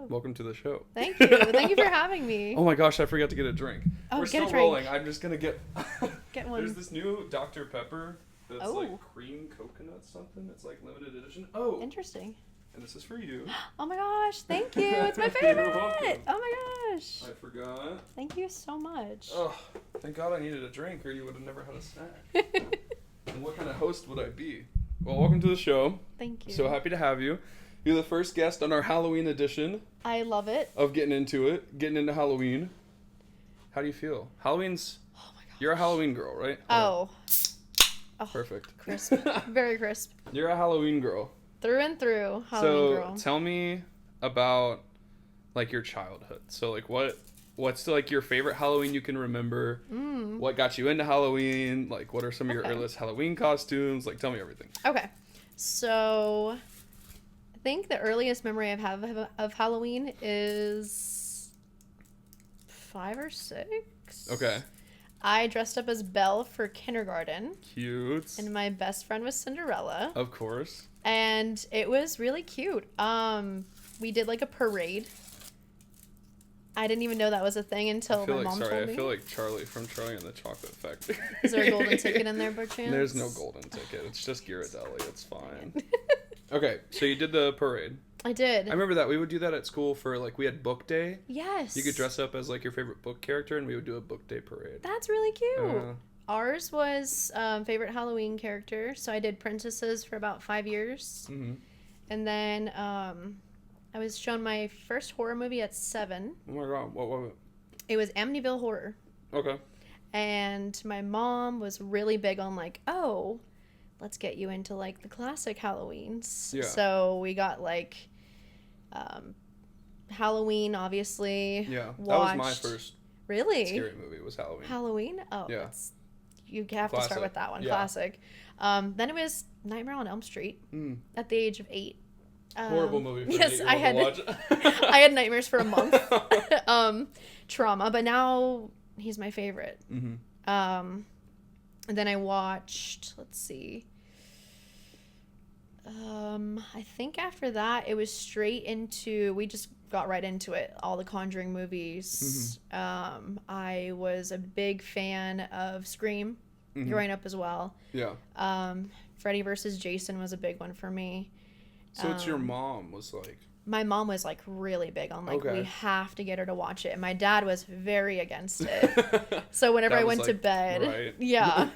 Welcome to the show. Thank you. Thank you for having me. Oh my gosh, I forgot to get a drink. Oh, We're get still a drink. rolling. I'm just gonna get Get one. There's this new Dr. Pepper that's Oh. like cream coconut something. It's like limited edition. Oh, Interesting. and this is for you. Oh my gosh, thank you. It's my You're favorite. welcome. Oh my gosh. I forgot. Thank you so much. Oh, thank God I needed a drink, or you would have never had a snack. And what kind of host would I be? Well, welcome to the show. Thank you. So happy to have you. You're the first guest on our Halloween edition I love it. of getting into Halloween. How do you feel? Halloween's. Oh my gosh. You're a Halloween girl, right? Oh. Perfect. Crisp. Very crisp. You're a Halloween girl. Through and through. Halloween So girl. tell me about like your childhood. So like what's like your favorite Halloween you can remember? What got you into Halloween? Like what are some of your Okay. earliest Halloween costumes? Like tell me everything. Okay. So I think the earliest memory I have of Halloween is 5 or 6. Okay. I dressed up as Belle for kindergarten, Cute. and my best friend was Cinderella, Of course. and it was really cute. We did like a parade. I didn't even know that was a thing until my mom told me. I feel like Charlie from Charlie and the Chocolate Factory. Is there a golden ticket in there by chance? There's no golden ticket. It's just Ghirardelli. It's fine. Okay, so you did the parade. I did. I remember that. We would do that at school for, like, we had book day. Yes. You could dress up as, like, your favorite book character, and we would do a book day parade. That's really cute. Ours was favorite Halloween character, so I did princesses for about 5 years. Mm-hmm. And then I was shown my first horror movie at 7. Oh, my God. What? It was Amityville Horror. Okay. And my mom was really big on, like, oh, let's get you into, like, the classic Halloweens. Yeah. So we got, like, Halloween, obviously. Yeah. Watched. That was my first Really? scary movie, was Halloween. Halloween? Oh, Yeah. You have to Classic. start with that one. Yeah. Classic. Then it was Nightmare on Elm Street at the age of 8. Horrible movie for yes, an I 8-year-old had to watch. I had nightmares for a month. Trauma, but now he's my favorite. Mm-hmm. And then I watched, let's see. I think after that it was straight into, we just got right into it, all the Conjuring movies. I was a big fan of Scream growing up as well. Yeah. Freddy versus Jason was a big one for me. So it's your mom was like... My mom was like really big on like, Okay. we have to get her to watch it, and my dad was very against it. So whenever That I was, went to like, bed, right. yeah,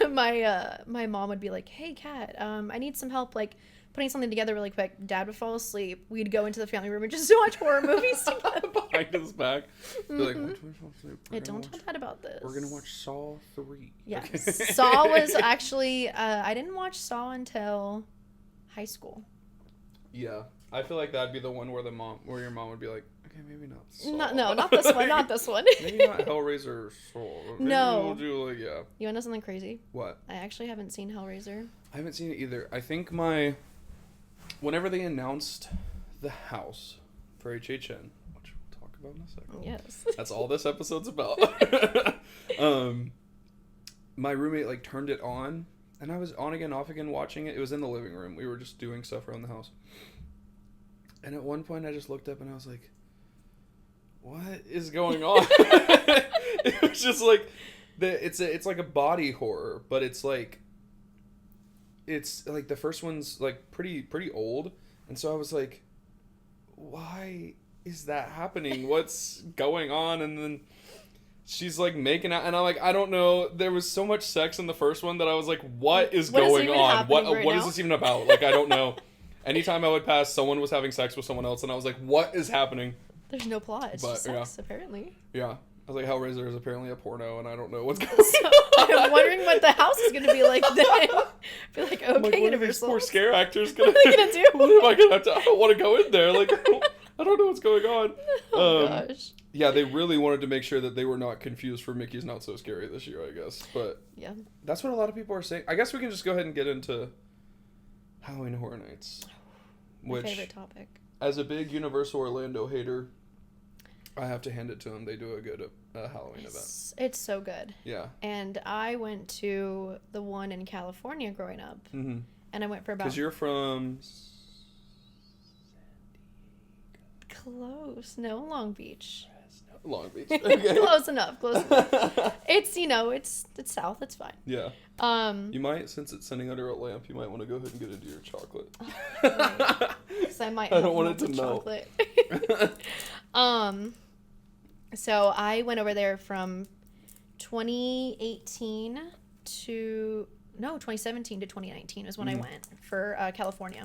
my mom would be like, "Hey, Kat, I need some help like putting something together really quick." Dad would fall asleep. We'd go into the family room and just watch horror movies together. Behind his back. Be like, "What do we fall asleep? Yeah, don't tell Dad about this. We're gonna watch Saw 3. Yeah, Okay. Saw was actually I didn't watch Saw until high school. Yeah, I feel like that'd be the one where your mom would be like, okay, maybe not Saw. Not this one, not this one. Maybe not Hellraiser or Saw. Maybe No. We'll do like, yeah. You want to know something crazy? What? I actually haven't seen Hellraiser. I haven't seen it either. I think whenever they announced the house for HHN, which we'll talk about in a second. Yes. That's all this episode's about. My roommate like turned it on, and I was on again, off again watching it. It was in the living room. We were just doing stuff around the house. And at one point I just looked up and I was like, what is going on? It was just like it's like a body horror, but it's like the first one's like pretty old, and so I was like, why is that happening? What's going on? And then she's like making out, and I'm like, I don't know. There was so much sex in the first one that I was like, what is going on? What is this even about? Like, I don't know. Anytime I would pass, someone was having sex with someone else, and I was like, what is happening? There's no plot. It's just sex, apparently. Yeah. I was like, Hellraiser is apparently a porno, and I don't know what's going So, on. I'm wondering what the house is going to be like then. Be like, okay, I'm like, what are these Universal. poor scare actors gonna What are they going to do? What am I gonna have to? I don't want to go in there. Like, I don't know what's going on. Oh, gosh. Yeah, they really wanted to make sure that they were not confused for Mickey's Not So Scary this year, I guess. But yeah, that's what a lot of people are saying. I guess we can just go ahead and get into Halloween Horror Nights. my favorite topic. As a big Universal Orlando hater, I have to hand it to them. They do a good Halloween event. It's so good. Yeah. And I went to the one in California growing up. Mm-hmm. And I went for about... Because you're from... Close. No, Long Beach. Long Beach. Okay. Close enough. It's, it's south. It's fine. Yeah. You might, since it's sitting under a lamp, you might want to go ahead and get into your chocolate. Because I might. I don't want it to melt. So I went over there from 2017 to 2019 is when I went for California.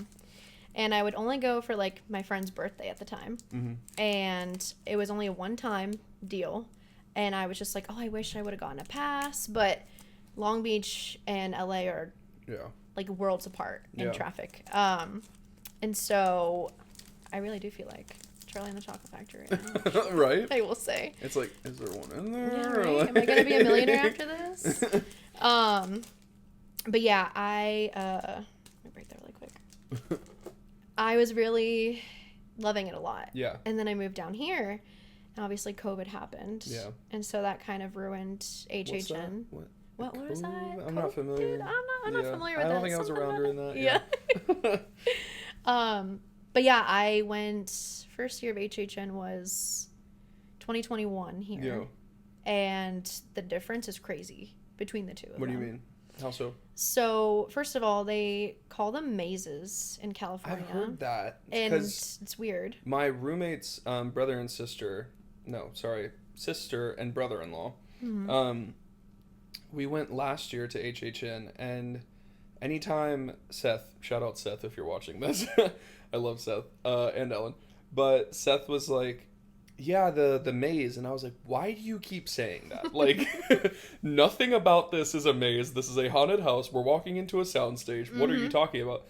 And I would only go for like my friend's birthday at the time. And it was only a one-time deal. And I was just like, oh, I wish I would have gotten a pass. But Long Beach and LA are like worlds apart in traffic. And so I really do feel like Charlie and the Chocolate Factory right now. Right? I will say. It's like, is there one in there? Yeah, right? Am I going to be a millionaire after this? But yeah, let me break that really quick. I was really loving it a lot. Yeah. And then I moved down here, and obviously COVID happened. Yeah. And so that kind of ruined HHN. What is that? I'm not familiar. Dude, I'm not familiar with that. I don't think I was around during that. Yeah. But yeah, I went, first year of HHN was 2021 here. Yeah. And the difference is crazy between the two of them. What do you mean? How so? So, first of all, they call them mazes in California. I've heard that. And it's weird. My roommate's brother and sister, sister and brother-in-law, we went last year to HHN, and anytime Seth, shout out Seth if you're watching this, I love Seth, and Ellen, but Seth was like, yeah, the maze, and I was like, why do you keep saying that? Like, nothing about this is a maze. This is a haunted house. We're walking into a soundstage. What are you talking about?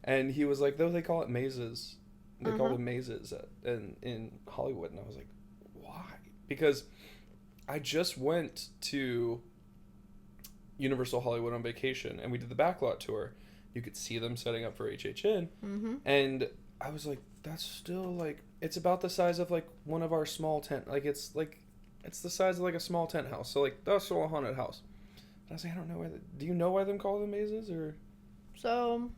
And he was like, though they call it mazes. They call them mazes in Hollywood. And I was like, why? Because I just went to Universal Hollywood on vacation, and we did the backlot tour. You could see them setting up for HHN. And I was like, that's still like, it's about the size of like one of our small tent. Like it's the size of like a small tent house. So like that's still a haunted house. And I was like, I don't know do you know why them call them mazes or? So,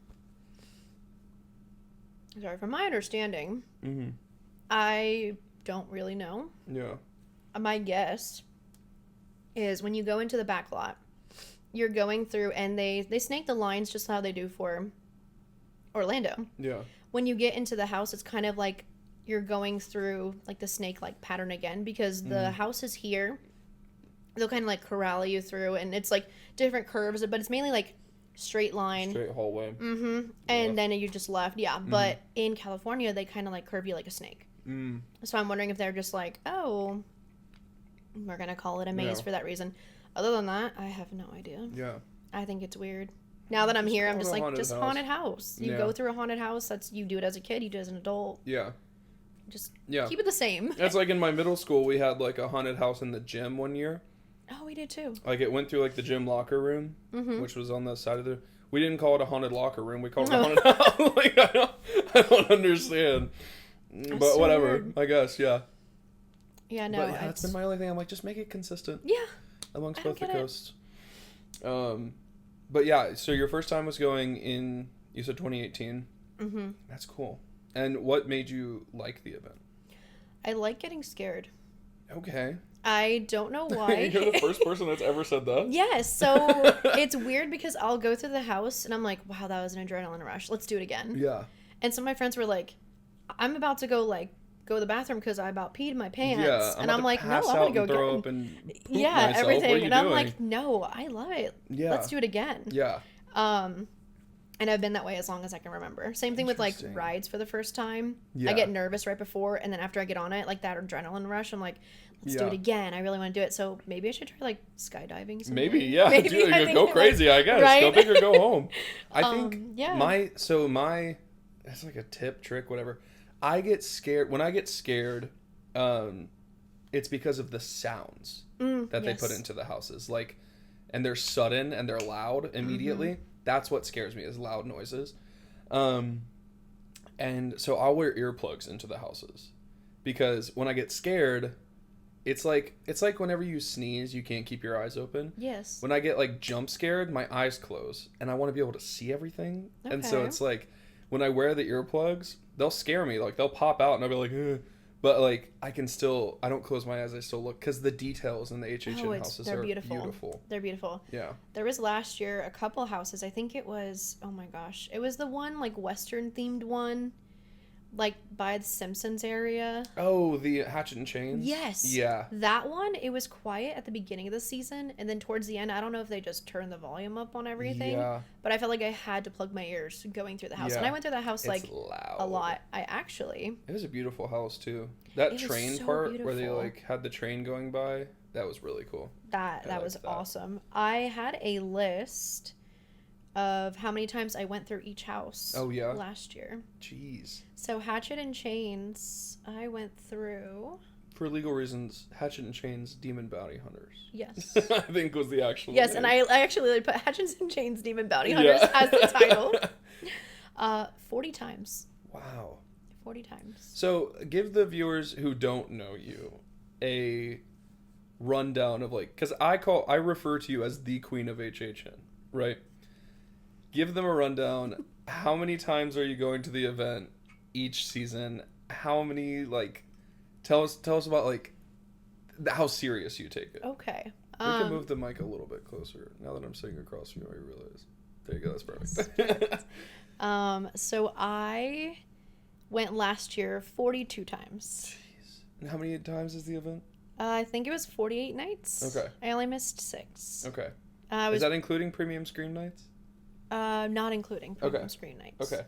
sorry, from my understanding, I don't really know. Yeah. My guess is when you go into the back lot, you're going through, and they snake the lines just how they do for Orlando. Yeah. When you get into the house, it's kind of like you're going through like the snake-like pattern again, because the house is here. They'll kind of like corral you through, and it's like different curves, but it's mainly like straight line. Straight hallway. And then you just left. Yeah. But in California, they kind of like curve you like a snake. So I'm wondering if they're just like, oh, we're going to call it a maze for that reason. Other than that, I have no idea. Yeah. I think it's weird. Now that I'm here, I'm just like, haunted haunted house. You go through a haunted house. You do it as a kid. You do it as an adult. Yeah. Just keep it the same. It's like in my middle school, we had like a haunted house in the gym one year. Oh, we did too. Like it went through like the gym locker room, which was on the side of the. We didn't call it a haunted locker room. We called it a haunted house. Like I don't understand. But so whatever. Weird. I guess yeah. Yeah, no. But that's been my only thing. I'm like, just make it consistent. Yeah. Amongst both the coasts. But yeah, so your first time was going in, you said 2018. That's cool. And what made you like the event? I like getting scared. Okay. I don't know why. You're the first person that's ever said that. Yes, so it's weird because I'll go through the house and I'm like, wow, that was an adrenaline rush. Let's do it again. Yeah. And some of my friends were like, I'm about to go to the bathroom because I about peed my pants. Yeah, and I'm like, no, I want to go throw again. Up and yeah, everything. And I'm doing? like, no, I love it. Yeah. Let's do it again. Yeah. And I've been that way as long as I can remember. Same thing with like rides for the first time. Yeah. I get nervous right before, and then after I get on it, like that adrenaline rush, I'm like, let's do it again. I really want to do it. So maybe I should try like skydiving someday. Maybe, yeah. Dude, go crazy, I guess. Right? Go big or go home. I think yeah. It's like a tip, trick, whatever. I get scared. When I get scared, it's because of the sounds that they put into the houses. Like, and they're sudden and they're loud immediately. That's what scares me, is loud noises. And so I'll wear earplugs into the houses because when I get scared, it's like whenever you sneeze, you can't keep your eyes open. Yes. When I get like jump scared, my eyes close and I want to be able to see everything. Okay. And so it's like when I wear the earplugs, they'll scare me. Like they'll pop out and I'll be like, ugh. But like I don't close my eyes, I still look, because the details in the HHN houses are beautiful. They're beautiful. Yeah. There was last year a couple houses. I think it was, oh my gosh, it was the one like Western themed one, like by the Simpsons area. Oh, the Hatchet and Chains? Yes. Yeah. That one, it was quiet at the beginning of the season, and then towards the end, I don't know if they just turned the volume up on everything. Yeah. But I felt like I had to plug my ears going through the house. Yeah. And I went through that house like loud. a lot. It was a beautiful house too. That train so part beautiful. where they like had the train going by, that was really cool. That was awesome. I had a list of how many times I went through each house. Oh yeah. Last year. Jeez. So Hatchet and Chains, I went through. For legal reasons, Hatchet and Chains Demon Bounty Hunters. Yes. I think was the actual Yes, name. and I actually put Hatchet and Chains Demon Bounty Hunters as the title. 40 times. Wow. 40 times. So give the viewers who don't know you a rundown of like, because I refer to you as the Queen of HHN, right? Give them a rundown. How many times are you going to the event each season? How many, like, tell us about like how serious you take it. Okay. We can move the mic a little bit closer. Now that I'm sitting across from you, I realize. There you go. That's perfect. So I went last year 42 times. Jeez. And how many times is the event? I think it was 48 nights. Okay. I only missed 6. Okay. Is that including premium screen nights? Not including premium screen nights. Okay.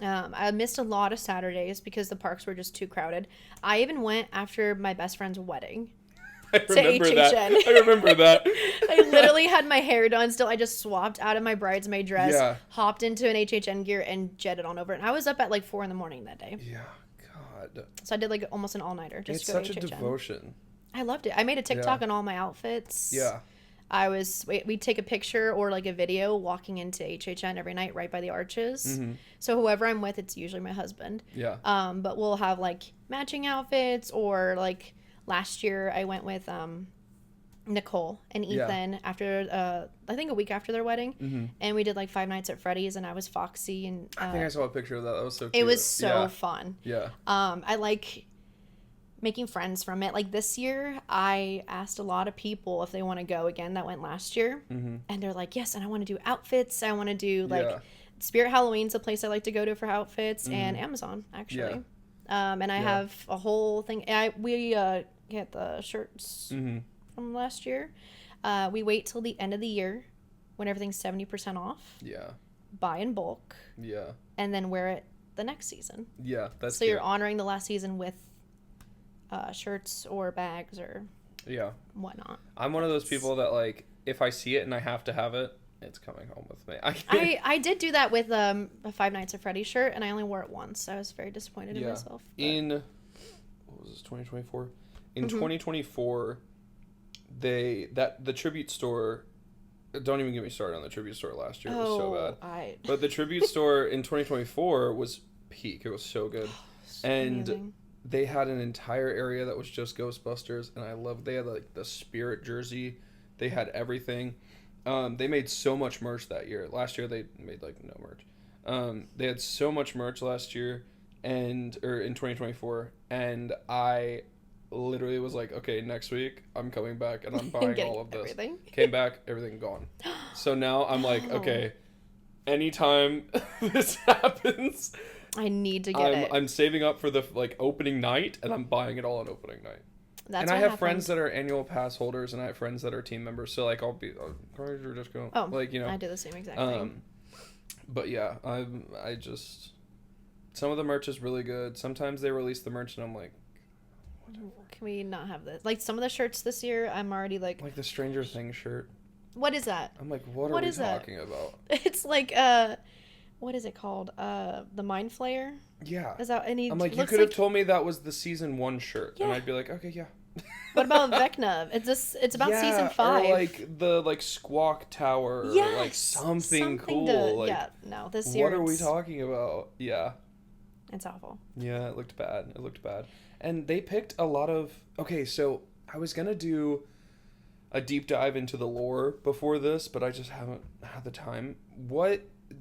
I missed a lot of Saturdays because the parks were just too crowded. I even went after my best friend's wedding. I remember that. I literally had my hair done still. I just swapped out of my bridesmaid dress, hopped into an HHN gear, and jetted on over. And I was up at like 4 a.m. that day. Yeah, God. So I did like almost an all-nighter just to go to HHN. It's such a devotion. I loved it. I made a TikTok on all my outfits. Yeah. We'd take a picture or like a video walking into HHN every night right by the arches. Mm-hmm. So whoever I'm with, it's usually my husband. Yeah. But we'll have like matching outfits, or like last year I went with Nicole and Ethan after I think a week after their wedding, and we did like 5 nights at Freddy's, and I was Foxy, and I think I saw a picture of that. That was so cute. It was so fun. Yeah. I like making friends from it. Like this year, I asked a lot of people if they want to go again that went last year, and they're like, yes, and I want to do outfits. I want to do like Spirit Halloween's a place I like to go to for outfits, and Amazon actually. And I have a whole thing. We get the shirts from last year. We wait till the end of the year when everything's 70% off. Yeah. Buy in bulk. Yeah. And then wear it the next season. Yeah, that's so you're honoring the last season with shirts or bags or whatnot. I'm one of those people that like if I see it and I have to have it, it's coming home with me. I did do that with a 5 Nights at Freddy's shirt, and I only wore it once. I was very disappointed in myself. But... In what was this, 2024? In 2024, the tribute store. Don't even get me started on the tribute store last year. It was so bad. But the tribute store in 2024 was peak. It was so good, amazing. They had an entire area that was just Ghostbusters, and I loved. They had like the Spirit jersey. They had everything. They made so much merch that year. Last year they made like no merch. They had so much merch last year, or in 2024, and I literally was like, okay, next week I'm coming back and I'm buying all of this. Everything. Came back, everything gone. So now I'm like, okay, anytime this happens, I need to get it. I'm saving up for the like opening night, and I'm buying it all on opening night. And I have friends that are annual pass holders, and I have friends that are team members. So like, I'll be, or just go. Oh, like I do the same exact thing. But yeah, I just some of the merch is really good. Sometimes they release the merch, and I'm like, whatever. Can we not have this? Like some of the shirts this year, I'm already like the Stranger Things shirt. What is that? I'm like, what are we talking about? It's like what is it called? The Mind Flayer. Yeah. Is that any? I'm like, you could have told me that was the season 1 shirt, and I'd be like, okay, yeah. What about Vecna? It's about season 5. Or like the Squawk Tower, or like something cool. This year. What are we talking about? Yeah. It's awful. Yeah, it looked bad. And they picked a lot of... Okay, so I was going to do a deep dive into the lore before this, but I just haven't had the time.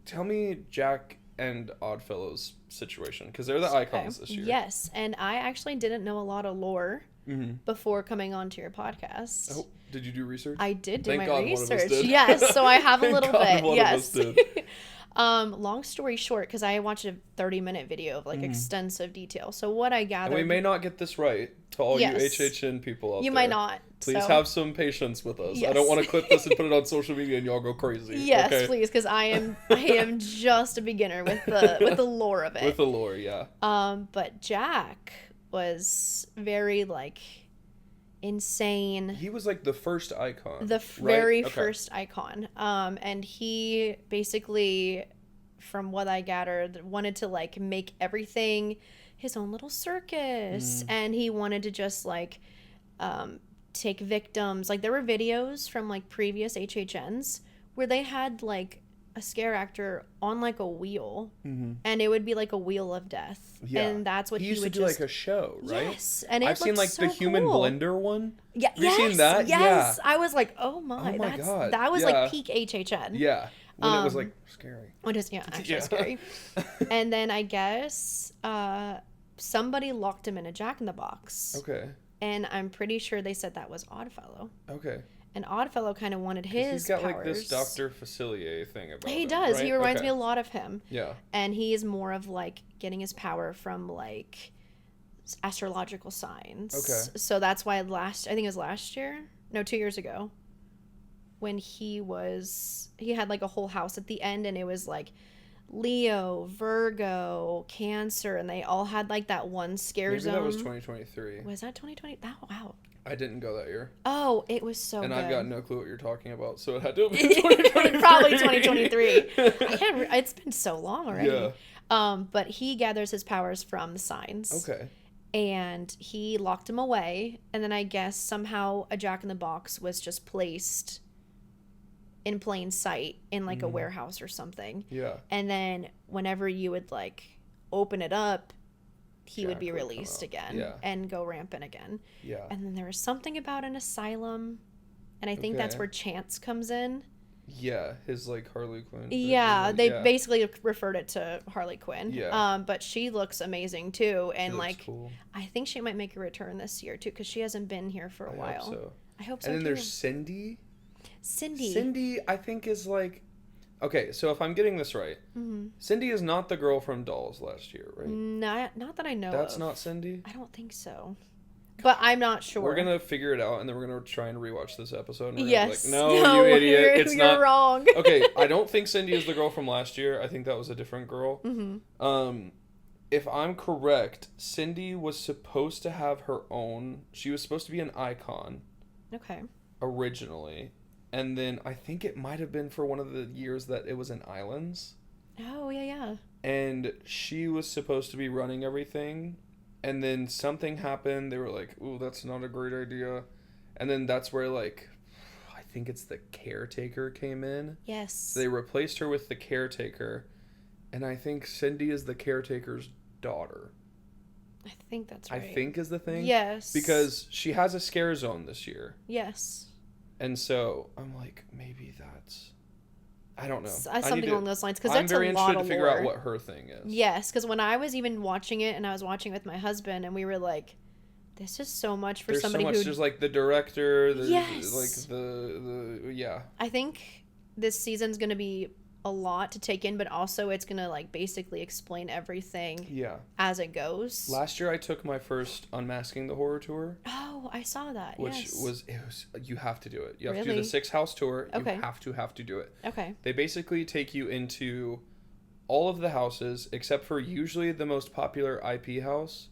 Tell me, Jack and Oddfellows situation because they're the icons this year. Yes, and I actually didn't know a lot of lore before coming onto your podcast. Oh, did you do research? I did do Thank my God research. one of us did. Yes, so I have a Thank little God bit. one Yes. of us did. Long story short, because I watched a 30-minute video of like extensive detail. So what I gathered, And we may not get this right to all Yes. you HHN people out there. you might not. Please so. have some patience with us. Yes. I don't want to clip this and put it on social media and y'all go crazy. Yes, okay? please, because I am just a beginner with the lore of it. With the lore, yeah. But Jack was very like insane. He was like the first icon. The very first icon. And he basically, from what I gathered, wanted to like make everything his own little circus, and he wanted to just like take victims. Like there were videos from like previous HHNs where they had like a scare actor on like a wheel, and it would be like a wheel of death. Yeah. And that's what he used would to do like a show, right? Yes, and I've seen like so the human cool. blender one. Yeah, have you seen that? Yes, Yeah. I was like, oh my God. that was Yeah. like peak HHN. Yeah, when it was like scary. When it was, actually scary. And then I guess somebody locked him in a Jack-in-the-Box. Okay. And I'm pretty sure they said that was Oddfellow. Okay. And Oddfellow kind of wanted his He's got powers. like this Dr. Facilier thing about He him, does. right? He reminds me a lot of him. Yeah. And he is more of like getting his power from like astrological signs. Okay. So that's why I think it was last year? No, 2 years ago. When he had like a whole house at the end, and it was like Leo, Virgo, Cancer, and they all had like that one scare zone. Maybe that was 2023. Was that 2020? Oh, wow. I didn't go that year. Oh, it was so and good. I've got no clue what you're talking about, so it had to have been 2023. Probably 2023. It's been so long already. Yeah. But he gathers his powers from the signs. Okay. And he locked him away, and then I guess somehow a Jack-in-the-Box was just placed in plain sight in like a warehouse or something. Yeah. And then whenever you would like open it up, he Jack would be would come released out. again Yeah. and go rampant again. Yeah. And then there was something about an asylum, and I think that's where Chance comes in. Yeah, his like Harley Quinn. Yeah, they basically referred it to Harley Quinn. Yeah. But she looks amazing too, and She looks like cool. I think she might make a return this year too, because she hasn't been here for a while. Hope so. I hope so. And then too. there's Cindy. Cindy. Cindy, I think, is like. Okay, so if I'm getting this right, Cindy is not the girl from Dolls last year, right? Not that I know That's of. not Cindy? I don't think so. But I'm not sure. We're going to figure it out, and then we're going to try and rewatch this episode. And we're Yes. gonna be like, no, you idiot. It's you're not. wrong. Okay, I don't think Cindy is the girl from last year. I think that was a different girl. If I'm correct, Cindy was supposed to have her own. She was supposed to be an icon. Okay. Originally. And then I think it might have been for one of the years that it was in Islands. Oh, yeah. And she was supposed to be running everything. And then something happened. They were like, ooh, that's not a great idea. And then that's where, like, I think it's the caretaker came in. Yes. So they replaced her with the caretaker. And I think Cindy is the caretaker's daughter. I think that's right. I think is the thing. Yes. Because she has a scare zone this year. Yes. And so I'm like, maybe that's... I don't know. Something along those lines, because I'm that's very a lot interested of to figure lore. out what her thing is. Yes, because when I was even watching it, and I was watching it with my husband, and we were like, this is so much for somebody who... There's like the director, there's Yes. like the yeah. I think this season's going to be a lot to take in, but also it's going to like basically explain everything as it goes. Last year I took my first Unmasking the Horror tour. Oh, I saw that. Which was you have to do it. You have to do Really? the 6-house tour. Okay. You have to do it. Okay. They basically take you into all of the houses except for usually the most popular IP house,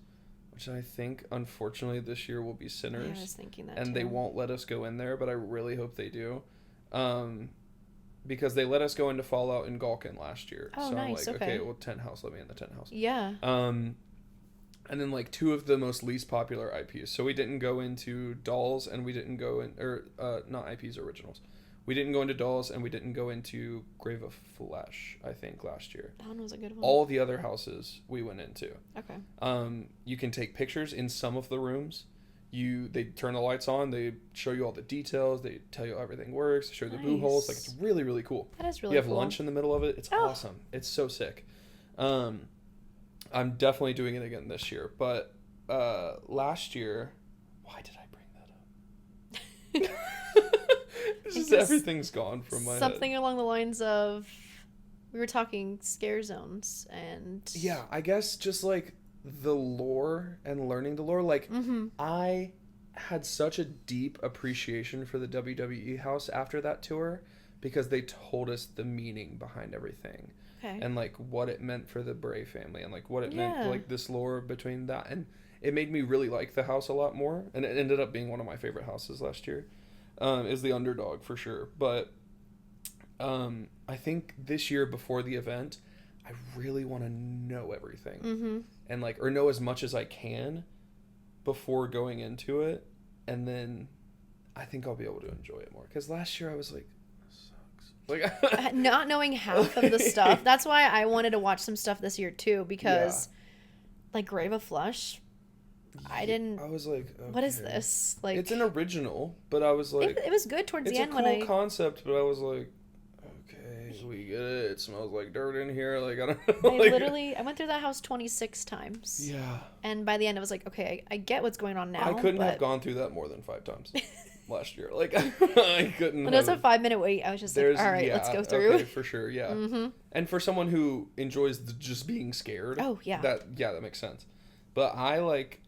which I think unfortunately this year will be Sinners. Yeah, I was thinking that and too. they won't let us go in there, but I really hope they do. Because they let us go into Fallout and Gulkin last year. Oh, so nice. I'm like, Okay. well, 10 house, let me in the 10 house. Yeah. And then like 2 of the most least popular IPs. So we didn't go into Dolls and we didn't go in, or not IPs, originals. We didn't go into Dolls and we didn't go into Grave of Flesh, I think, last year. That one was a good one. All the other houses we went into. Okay. You can take pictures in some of the rooms. They turn the lights on, they show you all the details, they tell you how everything works, they show you the boo holes. Like, it's really, really cool. That is really cool. You have cool. lunch in the middle of it. It's awesome. It's so sick. I'm definitely doing it again this year. But last year, why did I bring that up? It's just everything's gone from my head. Something along the lines of, we were talking scare zones and... Yeah, I guess just like the lore and learning the lore. Like, I had such a deep appreciation for the WWE house after that tour because they told us the meaning behind everything. Okay. And like what it meant for the Bray family and like what it meant, like this lore between that, and it made me really like the house a lot more, and it ended up being one of my favorite houses last year. Is the underdog for sure, but I think this year before the event I really want to know everything, and like, or know as much as I can before going into it, and then I think I'll be able to enjoy it more, because last year I was like, like not knowing half of the stuff. That's why I wanted to watch some stuff this year too, because like Grave of Flush, I was like, okay. What is this? Like, it's an original, but I was like, it was good towards the end. It's a cool concept, but I was like, okay, we get it. It smells like dirt in here. Like, I don't know. I went through that house 26 times. Yeah. And by the end, I was like, okay, I get what's going on now. I couldn't have gone through that more than 5 times last year. Like, I couldn't. When it was a 5-minute wait, I was just like, all right, let's go through. Okay, for sure, yeah. And for someone who enjoys just being scared, that makes sense. But I like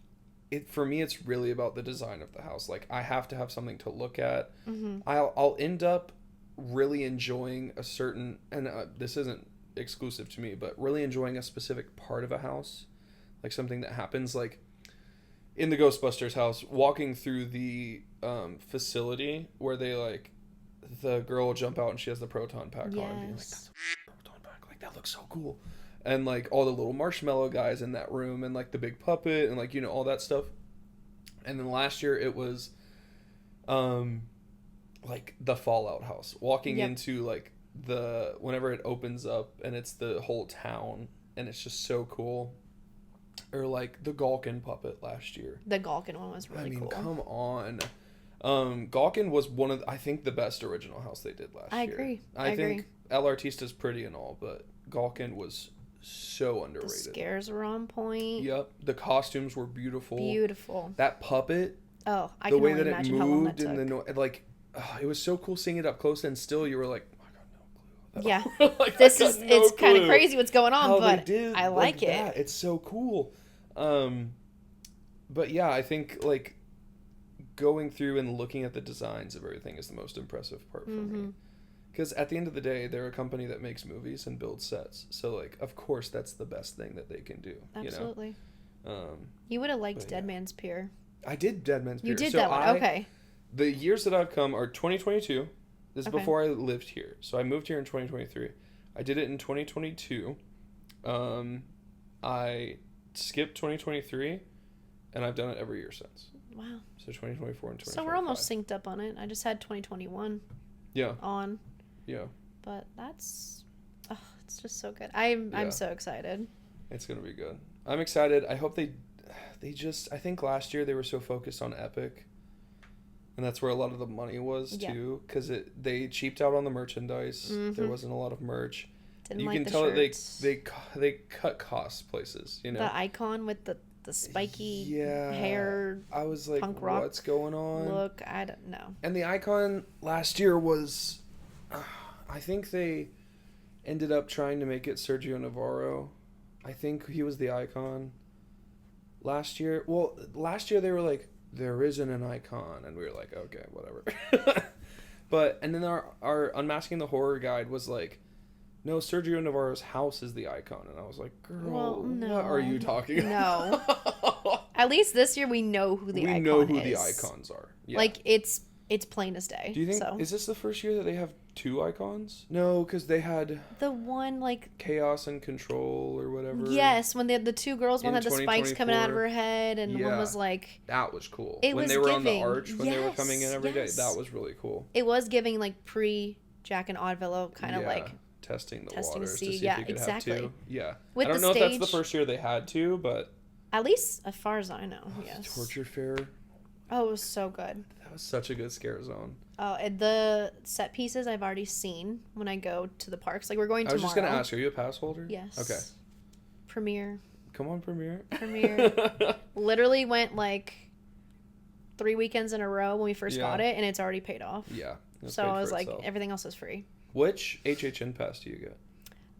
it. For me, it's really about the design of the house. Like, I have to have something to look at. I'll end up really enjoying a certain, and this isn't exclusive to me, but really enjoying a specific part of a house, like something that happens, like in the Ghostbusters house, walking through the facility where they, like, the girl will jump out and she has the proton pack on, and being like, that's a proton pack, like, that looks so cool. And like all the little marshmallow guys in that room, and like the big puppet, and like, you know, all that stuff. And then last year it was like the Fallout house, walking into like the, whenever it opens up and it's the whole town, and it's just so cool. Or like the Gawkin puppet last year. The Gawkin one was really cool. I mean, come on. Gawkin was one of, I think, the best original house they did last year. I agree. Think El Artista's pretty and all, but Gawkin was so underrated. The scares were on point. Yep. The costumes were beautiful. Beautiful. That puppet. Oh, I can only imagine how long that took. It was so cool seeing it up close, and still you were like, I got no clue. Yeah. Like, it's kind of crazy what's going on, how but did, I like it. That. It's so cool. But yeah, I think like going through and looking at the designs of everything is the most impressive part for me. Because at the end of the day, they're a company that makes movies and builds sets. So, like, of course, that's the best thing that they can do. Absolutely. You know? You would have liked Dead Man's Pier. I did Dead Man's Pier. You did that one, okay. The years that I've come are 2022. This is before I lived here. So, I moved here in 2023. I did it in 2022. I skipped 2023, and I've done it every year since. Wow. So, 2024 and 2025. So, we're almost synced up on it. I just had 2021 on. Yeah. But that's, it's just so good. I'm so excited. It's going to be good. I'm excited. I hope they just, I think last year they were so focused on Epic, and that's where a lot of the money was too, because they cheaped out on the merchandise. There wasn't a lot of merch. You can tell that they cut costs places, you know. The icon with the spiky hair. I was like, punk rock what's going on? Look, I don't know. And the icon last year was, I think they ended up trying to make it Sergio Navarro. I think he was the icon last year. Well, last year they were like, there isn't an icon, and we were like, okay, whatever. And then our Unmasking the Horror guide was like, no, Sergio Navarro's house is the icon. And I was like, girl, what are you talking about? No. At least this year we know who the icon is. We know who the icons are. Yeah. Like, it's plain as day. Do you think, is this the first year that they have 2 icons? No, because they had... The one, like... Chaos and Control or whatever. Yes, when they had the 2 girls, one had the spikes coming out of her head, and one was like... That was cool. When they were on the arch, when they were coming in every day, that was really cool. It was giving, like, pre-Jack and Oddfellow kind of, like... Testing the waters to see if you could have 2. Yeah. With I don't know if that's the first year they had 2, but... At least as far as I know, yes. Torture Fair. Oh, it was so good. That was such a good scare zone. Oh, and the set pieces I've already seen when I go to the parks. Like, we're going tomorrow. I was just going to ask, are you a pass holder? Yes. Okay. Premiere. Come on, Premiere. Literally went like 3 weekends in a row when we first got it, and it's already paid off. Yeah. So I was like, everything else is free. Which HHN pass do you get?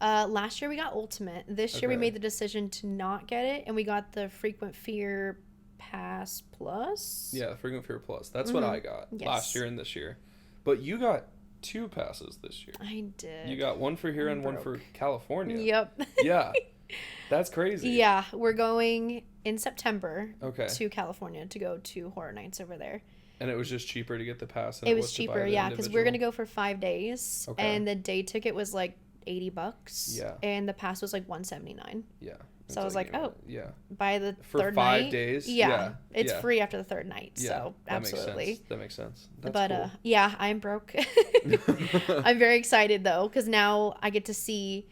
Last year we got Ultimate. This year we made the decision to not get it, and we got the Frequent Fear Pass Plus. Yeah, Frequent Fear Plus. That's what I got last year and this year. But you got 2 passes this year. I did. You got one for here and one for California. Yep. Yeah. That's crazy. Yeah, we're going in September to California to go to Horror Nights over there. And it was just cheaper to get the pass than it was cheaper, yeah, because we're going to go for 5 days. Okay. And the day ticket was like $80. Yeah. And the pass was like $179. Yeah. So I was like, oh, yeah. By the for third 5 night, days? Yeah. It's free after the third night. Yeah, so absolutely. That makes sense. That's but cool. yeah, I'm broke. I'm very excited though, because now I get to see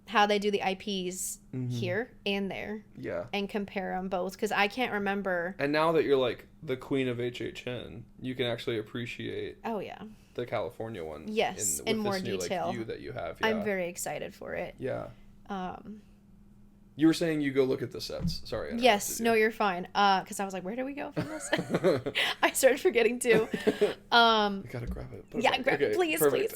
how they do the IPs here and there. Yeah. And compare them both, because I can't remember. And now that you're like the Queen of HHN, you can actually appreciate the California one. Yes, in more detail. Like, view that you have. Yeah. I'm very excited for it. Yeah. You were saying you go look at the sets. Sorry. Yes. No, you're fine. Because I was like, where do we go from this? I started forgetting too. I gotta grab it. Grab it, please, please.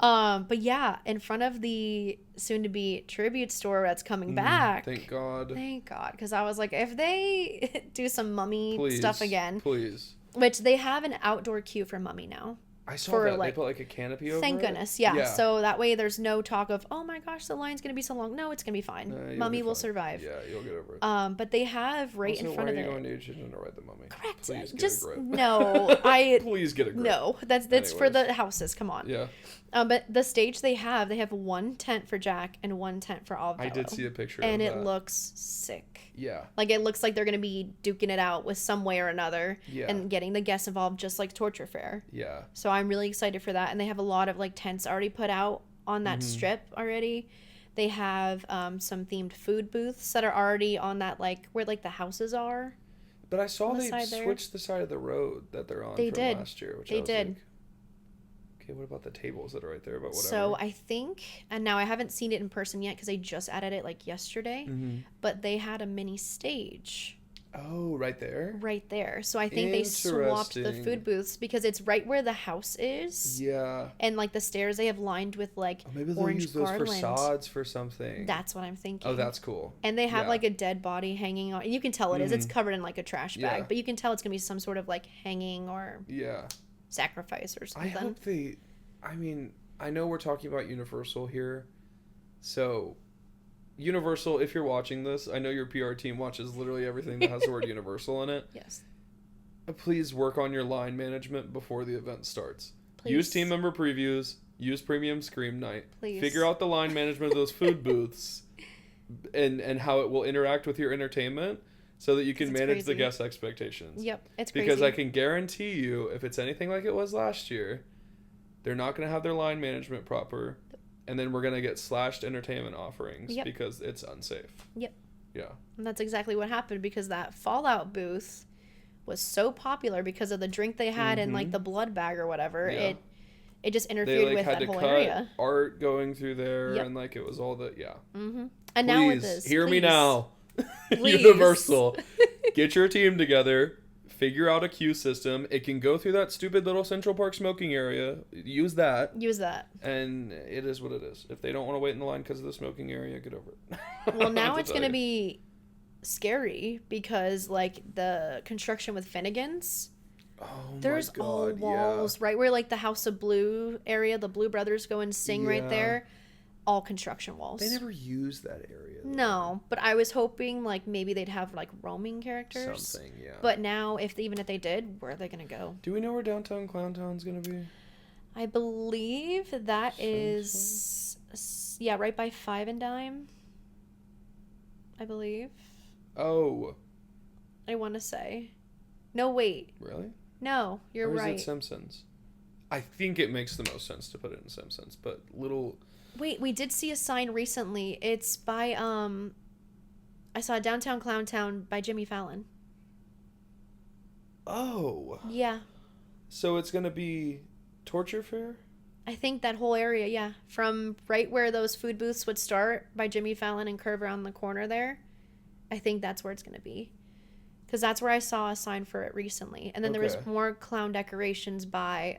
But yeah, in front of the soon-to-be tribute store that's coming back. Thank God. Thank God. Because I was like, if they do some Mummy stuff again. Please. Which they have an outdoor queue for Mummy now. I saw that. Like, they put like a canopy over it. Thank goodness, yeah. So that way there's no talk of, oh my gosh, the line's going to be so long. No, it's going to be fine. Mummy will survive. Yeah, you'll get over it. But they have in front of it. Why are you going to HHN to ride the Mummy? Correct. Please just get a grip. No, Please get a grip. No, that's for the houses. Come on. Yeah. But the stage they have one tent for Jack and one tent for Oliver. I did see a picture and of it that. Looks sick. Yeah. Like it looks like they're going to be duking it out with some way or another and getting the guests involved, just like Torture Fair. Yeah. So I'm really excited for that. And they have a lot of like tents already put out on that strip already. They have some themed food booths that are already on that, like where like the houses are. But I saw they switched the side of the road that they're on from last year. Which they did. Like, okay, what about the tables that are right there? But whatever. So I think, and now I haven't seen it in person yet because they just added it like yesterday, but they had a mini stage. Oh, right there? Right there. So I think they swapped the food booths because it's right where the house is. Yeah. And like the stairs they have lined with like maybe they'll orange use those garland. facades for something. That's what I'm thinking. Oh, that's cool. And they have like a dead body hanging on. You can tell it is. It's covered in like a trash bag, but you can tell it's going to be some sort of like hanging or sacrifice or something. I hope I know we're talking about Universal here. So Universal, if you're watching this, I know your PR team watches literally everything that has the word Universal in it. Yes. Please work on your line management before the event starts. Please. Use team member previews. Use premium Scream Night. Please. Figure out the line management of those food booths and how it will interact with your entertainment so that you can manage the guest expectations. Yep, it's crazy. Because I can guarantee you, if it's anything like it was last year, they're not going to have their line management proper. And then we're going to get slashed entertainment offerings because it's unsafe. Yep. Yeah. And that's exactly what happened because that Fallout booth was so popular because of the drink they had and like the blood bag or whatever. Yeah. It just interfered with that whole area. Art going through there and like it was all the And now with this, hear me now. Universal. Get your team together. Figure out a queue system. It can go through that stupid little Central Park smoking area. Use that. And it is what it is. If they don't want to wait in the line because of the smoking area, get over it. Well, now it's going to be scary because, like, the construction with Finnegan's. Oh, there's my God, all walls right where, like, the House of Blue area, the Blue Brothers go and sing right there. All construction walls. They never use that area. Though. No, but I was hoping like maybe they'd have like roaming characters. Something, yeah. But now, even if they did, where are they gonna go? Do we know where Downtown Clowntown's gonna be? I believe that is right by Five and Dime. I believe. Oh. I want to say. No, wait. Really? No, you're right. Or is it Simpsons? I think it makes the most sense to put it in Simpsons, but little. Wait, we did see a sign recently. It's by, I saw Downtown Clowntown by Jimmy Fallon. Oh. Yeah. So it's going to be Torture Fair? I think that whole area, yeah. From right where those food booths would start by Jimmy Fallon and curve around the corner there, I think that's where it's going to be. Because that's where I saw a sign for it recently. And then there was more clown decorations by...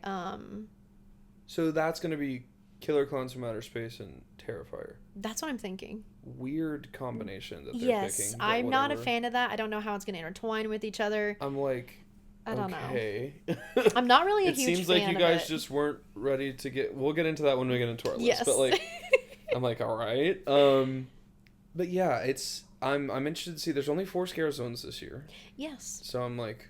So that's going to be Killer Clowns from Outer Space and Terrifier. That's what I'm thinking. Weird combination that they're picking. Yes, I'm not a fan of that. I don't know how it's going to intertwine with each other. I'm like... I don't know. I'm not really a huge fan of it. It seems like you guys just weren't ready to get... We'll get into that when we get into our list. Yes. But, like, I'm like, all right. But, yeah, it's... I'm interested to see. There's only 4 scare zones this year. Yes. So I'm like,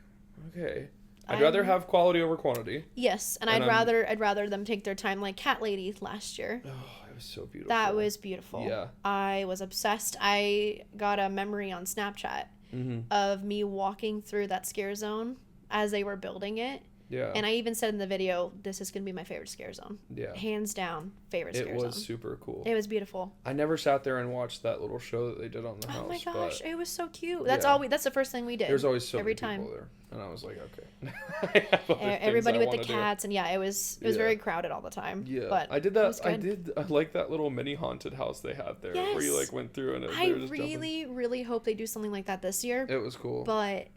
okay. I'd rather have quality over quantity. Yes, and I'd rather them take their time like Cat Lady last year. Oh, it was so beautiful. That was beautiful. Yeah. I was obsessed. I got a memory on Snapchat of me walking through that scare zone as they were building it. Yeah. And I even said in the video, this is going to be my favorite scare zone. Yeah. Hands down, favorite scare zone. It was super cool. It was beautiful. I never sat there and watched that little show that they did on the house. Oh my gosh, it was so cute. That's the first thing we did. There's always so many people there. And I was like, okay. Everybody with the cats, and it was very crowded all the time. Yeah. But I did that. I like that little mini haunted house they had there where you like went through and I really hope they do something like that this year. It was cool. But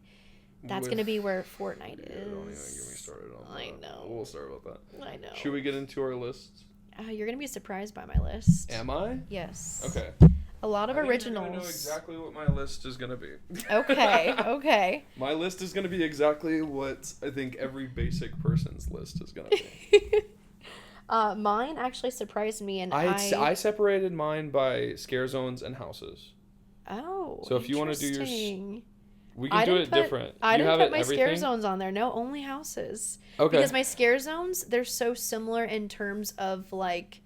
that's going to be where Fortnite is. Don't even get me started on that. I know. We'll start about that. I know. Should we get into our lists? You're going to be surprised by my list. Am I? Yes. Okay. A lot of originals. I know exactly what my list is going to be. Okay. My list is going to be exactly what I think every basic person's list is going to be. Mine actually surprised me, and I separated mine by scare zones and houses. Oh, so if you want to do yours... We can do it different. I didn't put my scare zones on there. No, only houses. Okay. Because my scare zones, they're so similar in terms of, like,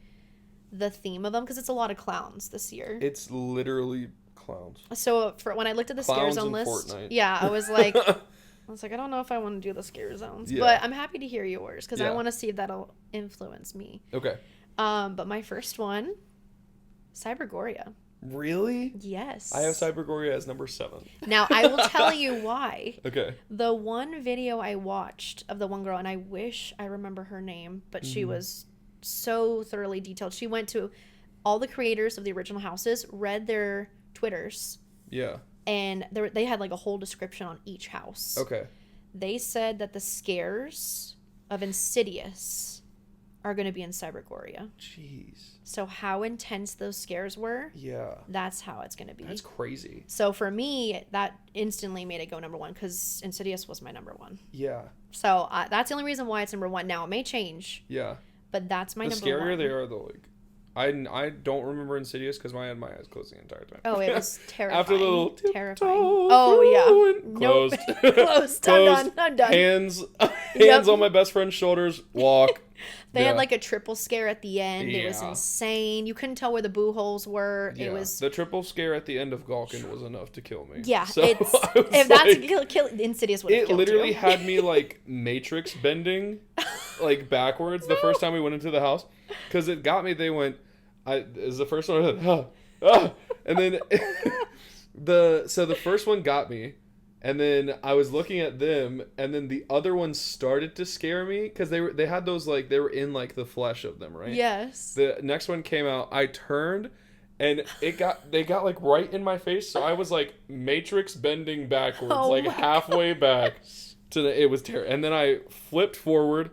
the theme of them. Because it's a lot of clowns this year. It's literally clowns. So when I looked at the scare zone list... Fortnite. Yeah, I was like... I don't know if I want to do the scare zones. Yeah. But I'm happy to hear yours. Because I want to see if that'll influence me. Okay. But my first one, Cybergoria. Really? Yes. I have Cybergoria as number 7. Now, I will tell you why. Okay. The one video I watched of the one girl, and I wish I remember her name, but she was so thoroughly detailed. She went to all the creators of the original houses, read their Twitters. Yeah. And they had like a whole description on each house. Okay. They said that the scares of Insidious are going to be in Cybergoria. Jeez. So how intense those scares were, that's how it's going to be. That's crazy. So for me, that instantly made it go number 1 because Insidious was my number 1. Yeah. So that's the only reason why it's number 1. Now, it may change. Yeah. But that's my number 1. The scarier they are, though, like... I don't remember Insidious because I had my eyes closed the entire time. Oh, it was terrifying. After the little terrifying. Oh, yeah. Closed. Nope. Closed. I'm done. Hands on my best friend's shoulders. Walk. They had like a triple scare at the end. Yeah. It was insane. You couldn't tell where the boo holes were. Yeah. It was the triple scare at the end of Gawkin was enough to kill me. Yeah, so if that's a kill, Insidious would have killed you. It literally had me like Matrix bending, like backwards the first time we went into the house because it got me. They went. Is the first one, and then the first one got me, and then I was looking at them, and then the other one started to scare me because they had those like they were in like the flesh of them, right? Yes. The next one came out. I turned, and they got like right in my face, so I was like Matrix bending backwards, like halfway back it was terrible, and then I flipped forward.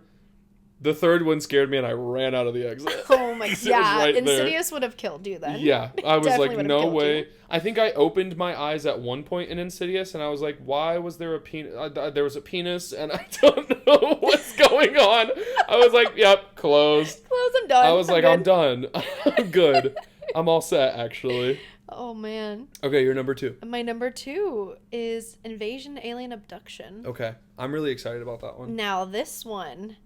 The third one scared me, and I ran out of the exit. Oh my god! Yeah, right Insidious would have killed you then. Yeah, I was like, no way. You. I think I opened my eyes at one point in Insidious, and I was like, why was there a penis? There was a penis, and I don't know what's going on. I was like, yep, closed. I'm done. I was I'm done. I'm good. I'm all set, actually. Oh man. Okay, you're number 2. My number 2 is Invasion Alien Abduction. Okay, I'm really excited about that one. Now this one.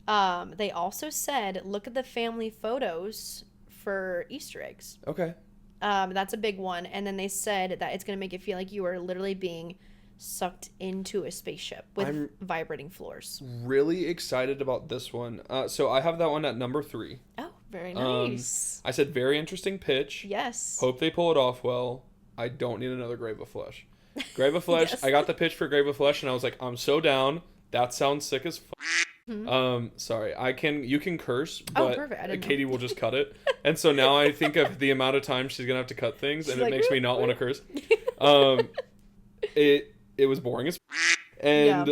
They also said, look at the family photos for Easter eggs. Okay. That's a big one. And then they said that it's going to make it feel like you are literally being sucked into a spaceship with vibrating floors. Really excited about this one. So I have that one at number 3. Oh, very nice. I said very interesting pitch. Yes. Hope they pull it off well. I don't need another Grave of Flesh. Grave of Flesh, yes. I got the pitch for Grave of Flesh, and I was like, I'm so down. That sounds sick as fuck. Sorry, you can curse, Oh, but perfect. I didn't know. Katie will just cut it. And so now I think of the amount of time she's gonna have to cut things, and it makes me not want to curse. It was boring as and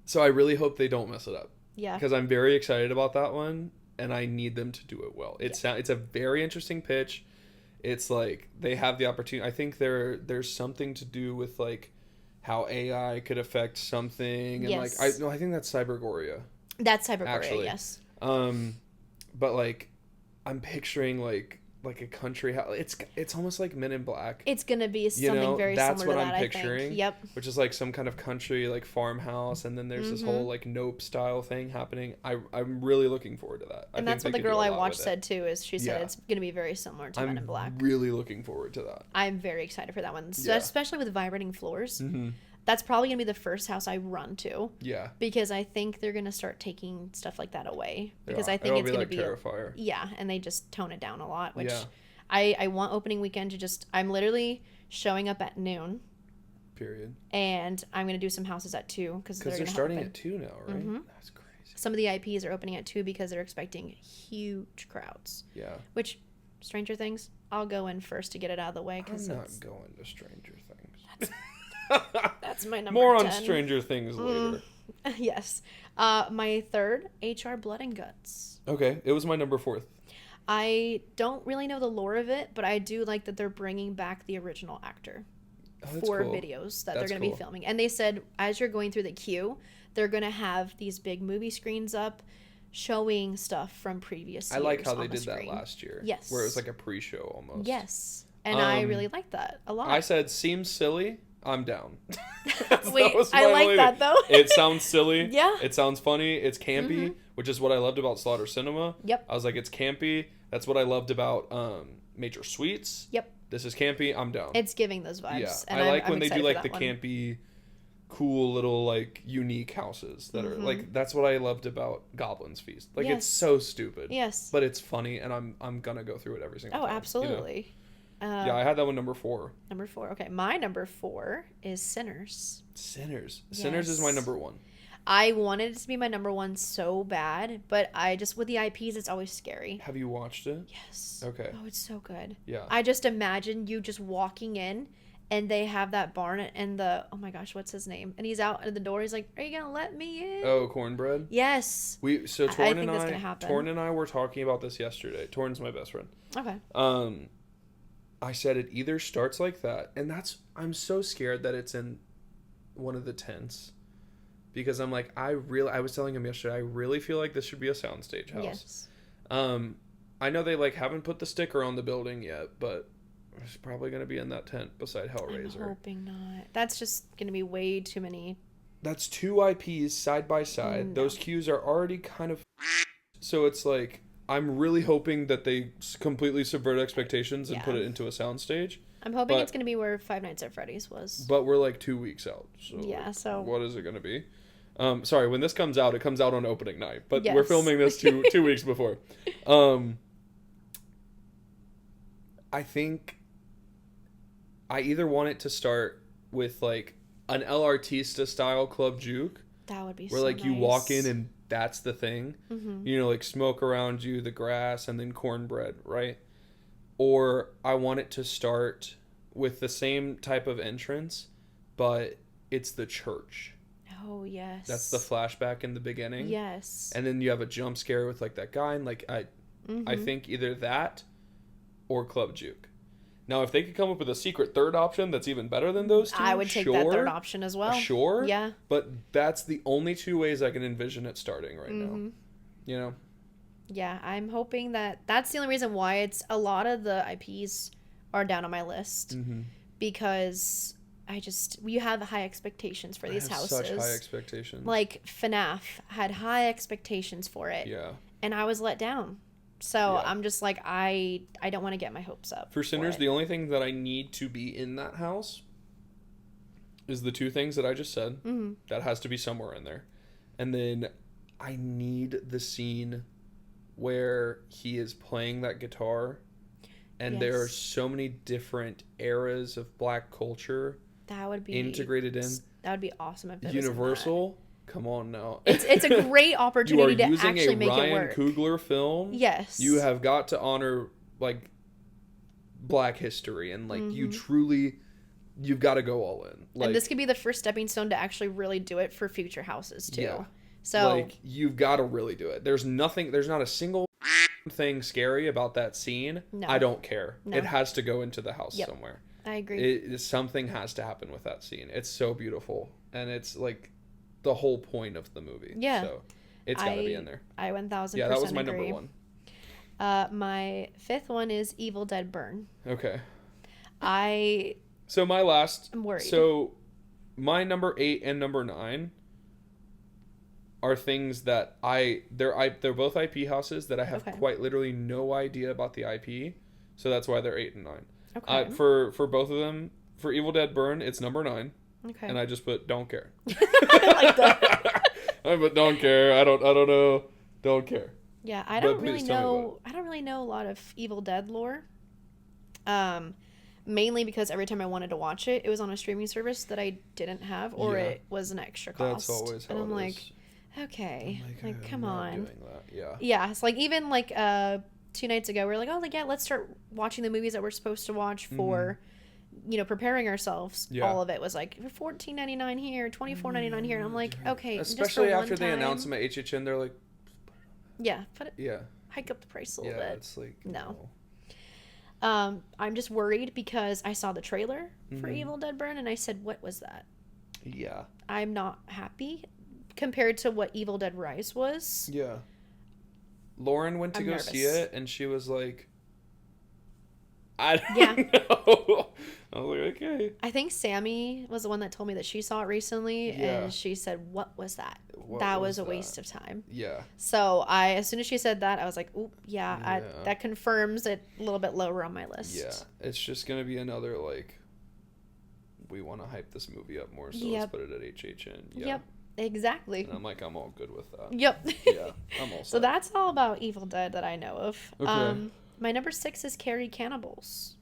so I really hope they don't mess it up. Yeah. Because I'm very excited about that one, and I need them to do it well. It's a very interesting pitch. It's like they have the opportunity. I think there's something to do with like how AI could affect something, and yes. I think that's Cybergoria. That's Cybergoria, actually. Yes. But like I'm picturing like a country house. It's almost like Men in Black. It's gonna be something very that's similar what to that, I'm picturing. I think. Yep. Which is like some kind of country like farmhouse, and then there's this whole like Nope style thing happening. I'm really looking forward to that. And that's what the girl I watched said too. Is she said it's gonna be very similar to Men in Black. I'm really looking forward to that. I'm very excited for that one, especially with vibrating floors. Mm-hmm. That's probably gonna be the first house I run to. Yeah. Because I think they're gonna start taking stuff like that away. Because I think it'll it's gonna like be Terrifier. and they just tone it down a lot, which. Yeah. I want opening weekend to I'm literally showing up at noon. Period. And I'm going to do some houses at 2. Because they're starting at 2 now, right? Mm-hmm. That's crazy. Some of the IPs are opening at 2 because they're expecting huge crowds. Yeah. Which, Stranger Things, I'll go in first to get it out of the way. I'm not going to Stranger Things. That's my number More 10. On Stranger Things later. Yes. My third, HR Blood and Guts. Okay. It was my number 4th. I don't really know the lore of it, but I do like that they're bringing back the original actor for videos that they're going to be filming. And they said as you're going through the queue, they're going to have these big movie screens up showing stuff from previous years. I like how they did that last year. Yes. Where it was like a pre-show almost. Yes. And I really like that a lot. I said, seems silly. I'm down. Wait, I like that though. It sounds silly. Yeah. It sounds funny. It's campy, which is what I loved about Slaughter Cinema. Yep. I was like, it's campy. That's what I loved about Major Sweets. Yep. This is campy. I'm down. It's giving those vibes. Yeah. And I like when they do like the one. campy, cool little like unique houses that are like, that's what I loved about Goblin's Feast. Like it's so stupid. Yes. But it's funny, and I'm gonna go through it every single time. Oh, absolutely. You know? Yeah, I had that one number 4. Number 4. Okay, my number 4 is Sinners. Sinners is my number 1. I wanted it to be my number 1 so bad, but I just, with the IPs, it's always scary. Have you watched it? Yes. Okay. Oh, it's so good. Yeah. I just imagine you just walking in, and they have that barn and the, oh my gosh, what's his name? And he's out at the door. He's like, "Are you gonna let me in?" Oh, Cornbread. Yes. Torn and I were talking about this yesterday. Torn's my best friend. Okay. I said it either starts like that, and I'm so scared that it's in one of the tents, because I'm like, I was telling him yesterday, I really feel like this should be a soundstage house. Yes. I know they like haven't put the sticker on the building yet, but it's probably going to be in that tent beside Hellraiser. I'm hoping not. That's just going to be way too many. That's 2 IPs side by side. No. Those queues are already kind of, so it's like, I'm really hoping that they completely subvert expectations and put it into a soundstage. I'm hoping it's going to be where Five Nights at Freddy's was. But we're like 2 weeks out. So what is it going to be? Sorry, when this comes out, it comes out on opening night. But we're filming this 2 weeks before. I think I either want it to start with like an El Artista style Club Juke. That would be where like you walk in and that's the thing. Mm-hmm. You know, like smoke around you, the grass, and then cornbread, right? Or I want it to start with the same type of entrance, but it's the church. Oh, yes. That's the flashback in the beginning. Yes. And then you have a jump scare with like that guy, and like I think either that or Club Juke. Now, if they could come up with a secret third option that's even better than those 2, I would take that third option as well. Sure. Yeah. But that's the only 2 ways I can envision it starting right now. You know? Yeah, I'm hoping that's the only reason why it's a lot of the IPs are down on my list. Because we have high expectations for these houses. Such high expectations. Like FNAF had high expectations for it. Yeah. And I was let down. So I'm just like, I don't want to get my hopes up. For Sinners, the only thing that I need to be in that house is the 2 things that I just said. Mm-hmm. That has to be somewhere in there. And then I need the scene where he is playing that guitar. And there are so many different eras of Black culture that would be integrated in. That would be awesome if that Universal come on now. It's a great You are opportunity to using actually a make it Ryan work. Coogler film. Yes. You have got to honor, like, Black history. And, like, you truly... You've got to go all in. Like, and this could be the first stepping stone to actually really do it for future houses, too. Yeah. So... Like, you've got to really do it. There's not a single thing scary about that scene. No. I don't care. No. It has to go into the house somewhere. I agree. Something has to happen with that scene. It's so beautiful. And it's, like, the whole point of the movie. Yeah. So, it's got to be in there. I 1,000% Yeah, that was my agree. number 1. My 5th one is Evil Dead Burn. Okay. So my last... I'm worried. So, my number 8 and number 9 are things that they're both IP houses that I have quite literally no idea about the IP. So that's why they're 8 and 9. Okay. For both of them, for Evil Dead Burn, it's number 9. Okay. And I just put don't care. I like that. I put don't care. I don't know. Don't care. Yeah, I don't really know a lot of Evil Dead lore. Mainly because every time I wanted to watch it, it was on a streaming service that I didn't have, or it was an extra cost. That's always how and I'm it like, is. Okay, like come I'm on. not doing that. Yeah. Yeah, it's like even like 2 nights ago, we were like, oh, like yeah, let's start watching the movies that we're supposed to watch for, preparing ourselves. Yeah. All of it was like $14.99 here, $24.99 here, and I'm like, okay, Especially just for after one they time, announce them at HHN, they're like, yeah, put it, yeah, hike up the price a little bit. It's like No. I'm just worried because I saw the trailer for Evil Dead Burn and I said, what was that? Yeah. I'm not happy compared to what Evil Dead Rise was. Yeah. Lauren went to I'm go nervous. see it and she was like, I don't know. I was like, okay. I think Sammy was the one that told me that she saw it recently and she said, what was that? That was a waste of time. Yeah. So as soon as she said that, I was like, oop, that confirms it a little bit lower on my list. Yeah. It's just going to be another, like, we want to hype this movie up more, so let's put it at HHN. Yeah. Yep. Exactly. And I'm like, I'm all good with that. Yep. Yeah. I'm all set. So that's all about Evil Dead that I know of. Okay. My number 6 is Carrie Cannibals.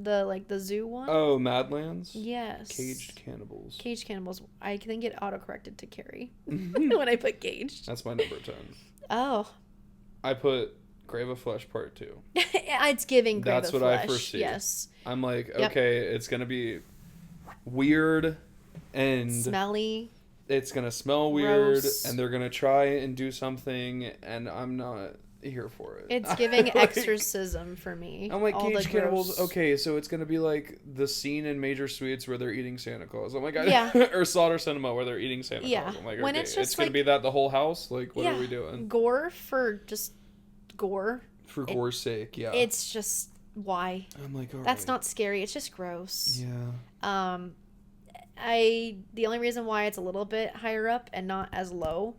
The zoo one. Oh, Madlands? Yes. Caged Cannibals. Caged Cannibals. I think it auto-corrected to Carrie when I put caged. That's my number 10. Oh. I put Grave of Flesh Part 2. It's giving Grave That's of what Flesh. I foresee. Yes. I'm like, okay, it's going to be weird and... Smelly. It's going to smell weird, Gross. and they're going to try and do something, and I'm not here for it. It's giving exorcism for me. I'm like, All Caged the Cannibals, gross- okay, so it's going to be like the scene in Major Suites where they're eating Santa Claus. I'm like, Yeah. or Slaughter Cinema where they're eating Santa Claus. I'm like, When okay, it's just going to be that the whole house? Like, what are we doing? Gore for just gore. For gore's sake, yeah. It's just, why? I'm like, all That's right. not scary. It's just gross. Yeah. The only reason why it's a little bit higher up and not as low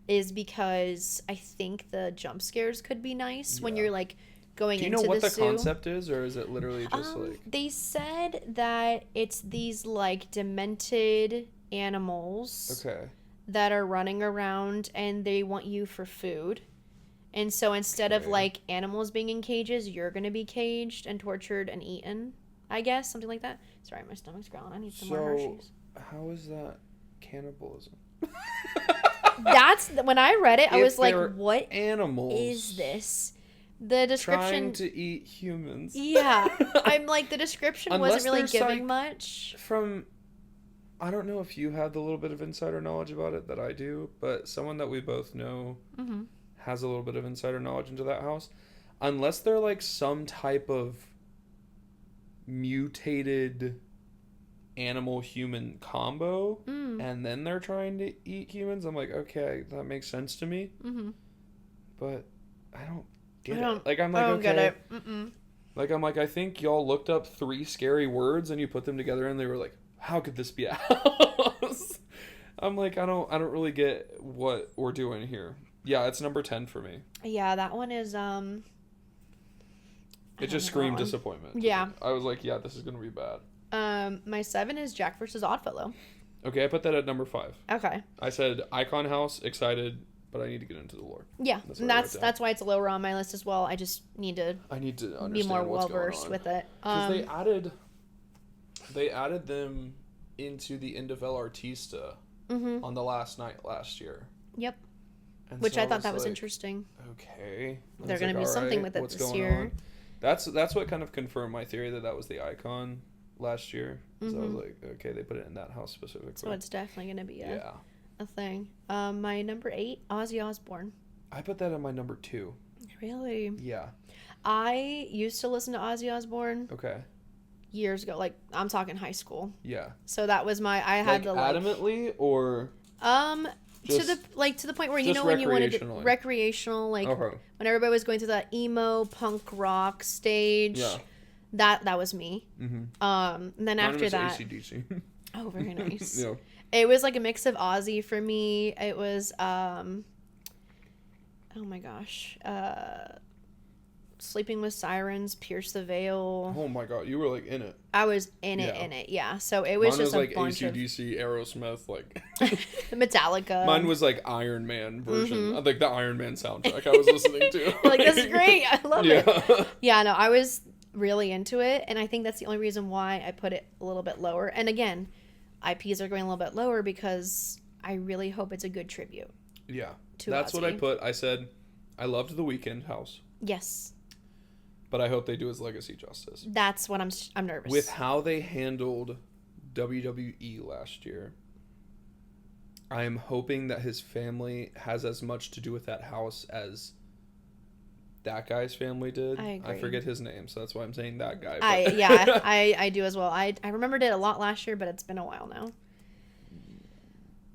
is because I think the jump scares could be nice when you're like going into the zoo. Do you know what the concept is, or is it literally just like... They said that it's these like demented animals that are running around and they want you for food. And so instead of like animals being in cages, you're going to be caged and tortured and eaten. I guess, something like that. Sorry, my stomach's growling. I need some more Hershey's. How is that cannibalism? That's when I read it, I was like, "What animals is this?" The description trying to eat humans. Yeah, I'm like the description wasn't really giving much. I don't know if you have the little bit of insider knowledge about it that I do, but someone that we both know has a little bit of insider knowledge into that house. Unless they're like some type of mutated animal-human combo, and then they're trying to eat humans, I'm like, okay, that makes sense to me. But I don't get it. Like, I'm like, I don't get it. Like, I'm like, I think y'all looked up 3 scary words and you put them together and they were like, how could this be a house? I'm like, I don't really get what we're doing here. Yeah, it's number 10 for me. Yeah, that one is it just screamed disappointment. Yeah. I was like, yeah, this is gonna be bad. My 7 is Jack vs. Oddfellow. Okay, I put that at number 5. Okay. I said Icon House, excited, but I need to get into the lore. Yeah, that's why it's lower on my list as well. I just need to understand be more what's well versed with it. Because they added them into the end of El Artista on the last night last year. Yep. And Which so I thought that was like, interesting. Okay. They're going to do something with it what's this going year. on? That's what kind of confirmed my theory that was the icon last year. So I was like, okay, they put it in that house specifically. So it's definitely going to be yeah. a thing. My number 8, Ozzy Osbourne. I put that in my number 2. Really? Yeah. I used to listen to Ozzy Osbourne. Okay. Years ago, like I'm talking high school. Yeah. So that was I had the adamantly or to the point where, you know, when you wanted to recreational, like when everybody was going through that emo punk rock stage. Yeah. That was me. And then Mine after was that, AC/DC. Oh, very nice. Yeah. It was like a mix of Ozzy for me. It was oh my gosh, Sleeping with Sirens, Pierce the Veil. Oh my god, you were like in it. I was in it, yeah. So it was Mine just was like a bunch AC/DC, Aerosmith, like Metallica. Mine was like Iron Man version, like the Iron Man soundtrack I was listening to. Like, this is great. I love it. Yeah, no, I was really into it, and I think that's the only reason why I put it a little bit lower. And again, IPs are going a little bit lower because I really hope it's a good tribute. Yeah, that's Ozzy. What I put. I said I loved the Weeknd house. Yes. But I hope they do his legacy justice. That's what I'm nervous. With how they handled WWE last year, I am hoping that his family has as much to do with that house as that guy's family did. I agree. I forget his name, so that's why I'm saying that guy. I do as well. I remembered it a lot last year, but it's been a while now.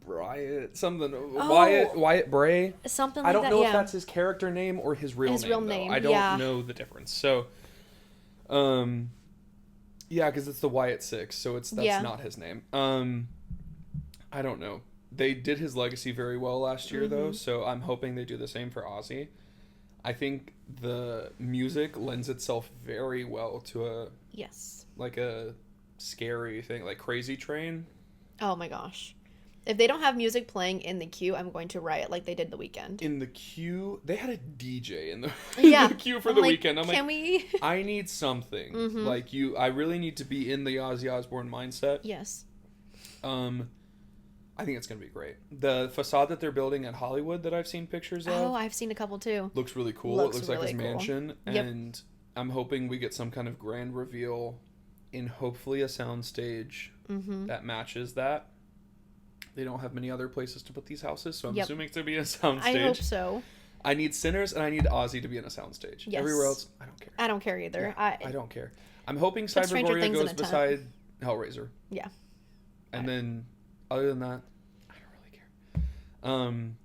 Wyatt something. Oh, Wyatt Bray. Something like that. I don't know if that's his character name or his real name. I don't know the difference. So, yeah, because it's the Wyatt Six, so that's not his name. I don't know. They did his legacy very well last year, though, so I'm hoping they do the same for Ozzy. I think the music lends itself very well to a scary thing, like Crazy Train. Oh my gosh. If they don't have music playing in the queue, I'm going to riot like they did the Weeknd. In the queue, they had a DJ in the, the queue for the Weeknd. I'm can we? I need something. Like I really need to be in the Ozzy Osbourne mindset. Yes. I think it's going to be great. The facade that they're building at Hollywood that I've seen pictures of. Oh, I've seen a couple too. Looks really cool. It looks like his mansion. And I'm hoping we get some kind of grand reveal in hopefully a soundstage that matches that. They don't have many other places to put these houses, so I'm assuming it's going to be a soundstage. I hope so. I need Sinners and I need Ozzy to be in a soundstage. Yes. Everywhere else, I don't care. I don't care either. Yeah, I don't care. I'm hoping Cybergoria goes beside Hellraiser. Yeah. And then, other than that, I don't really care.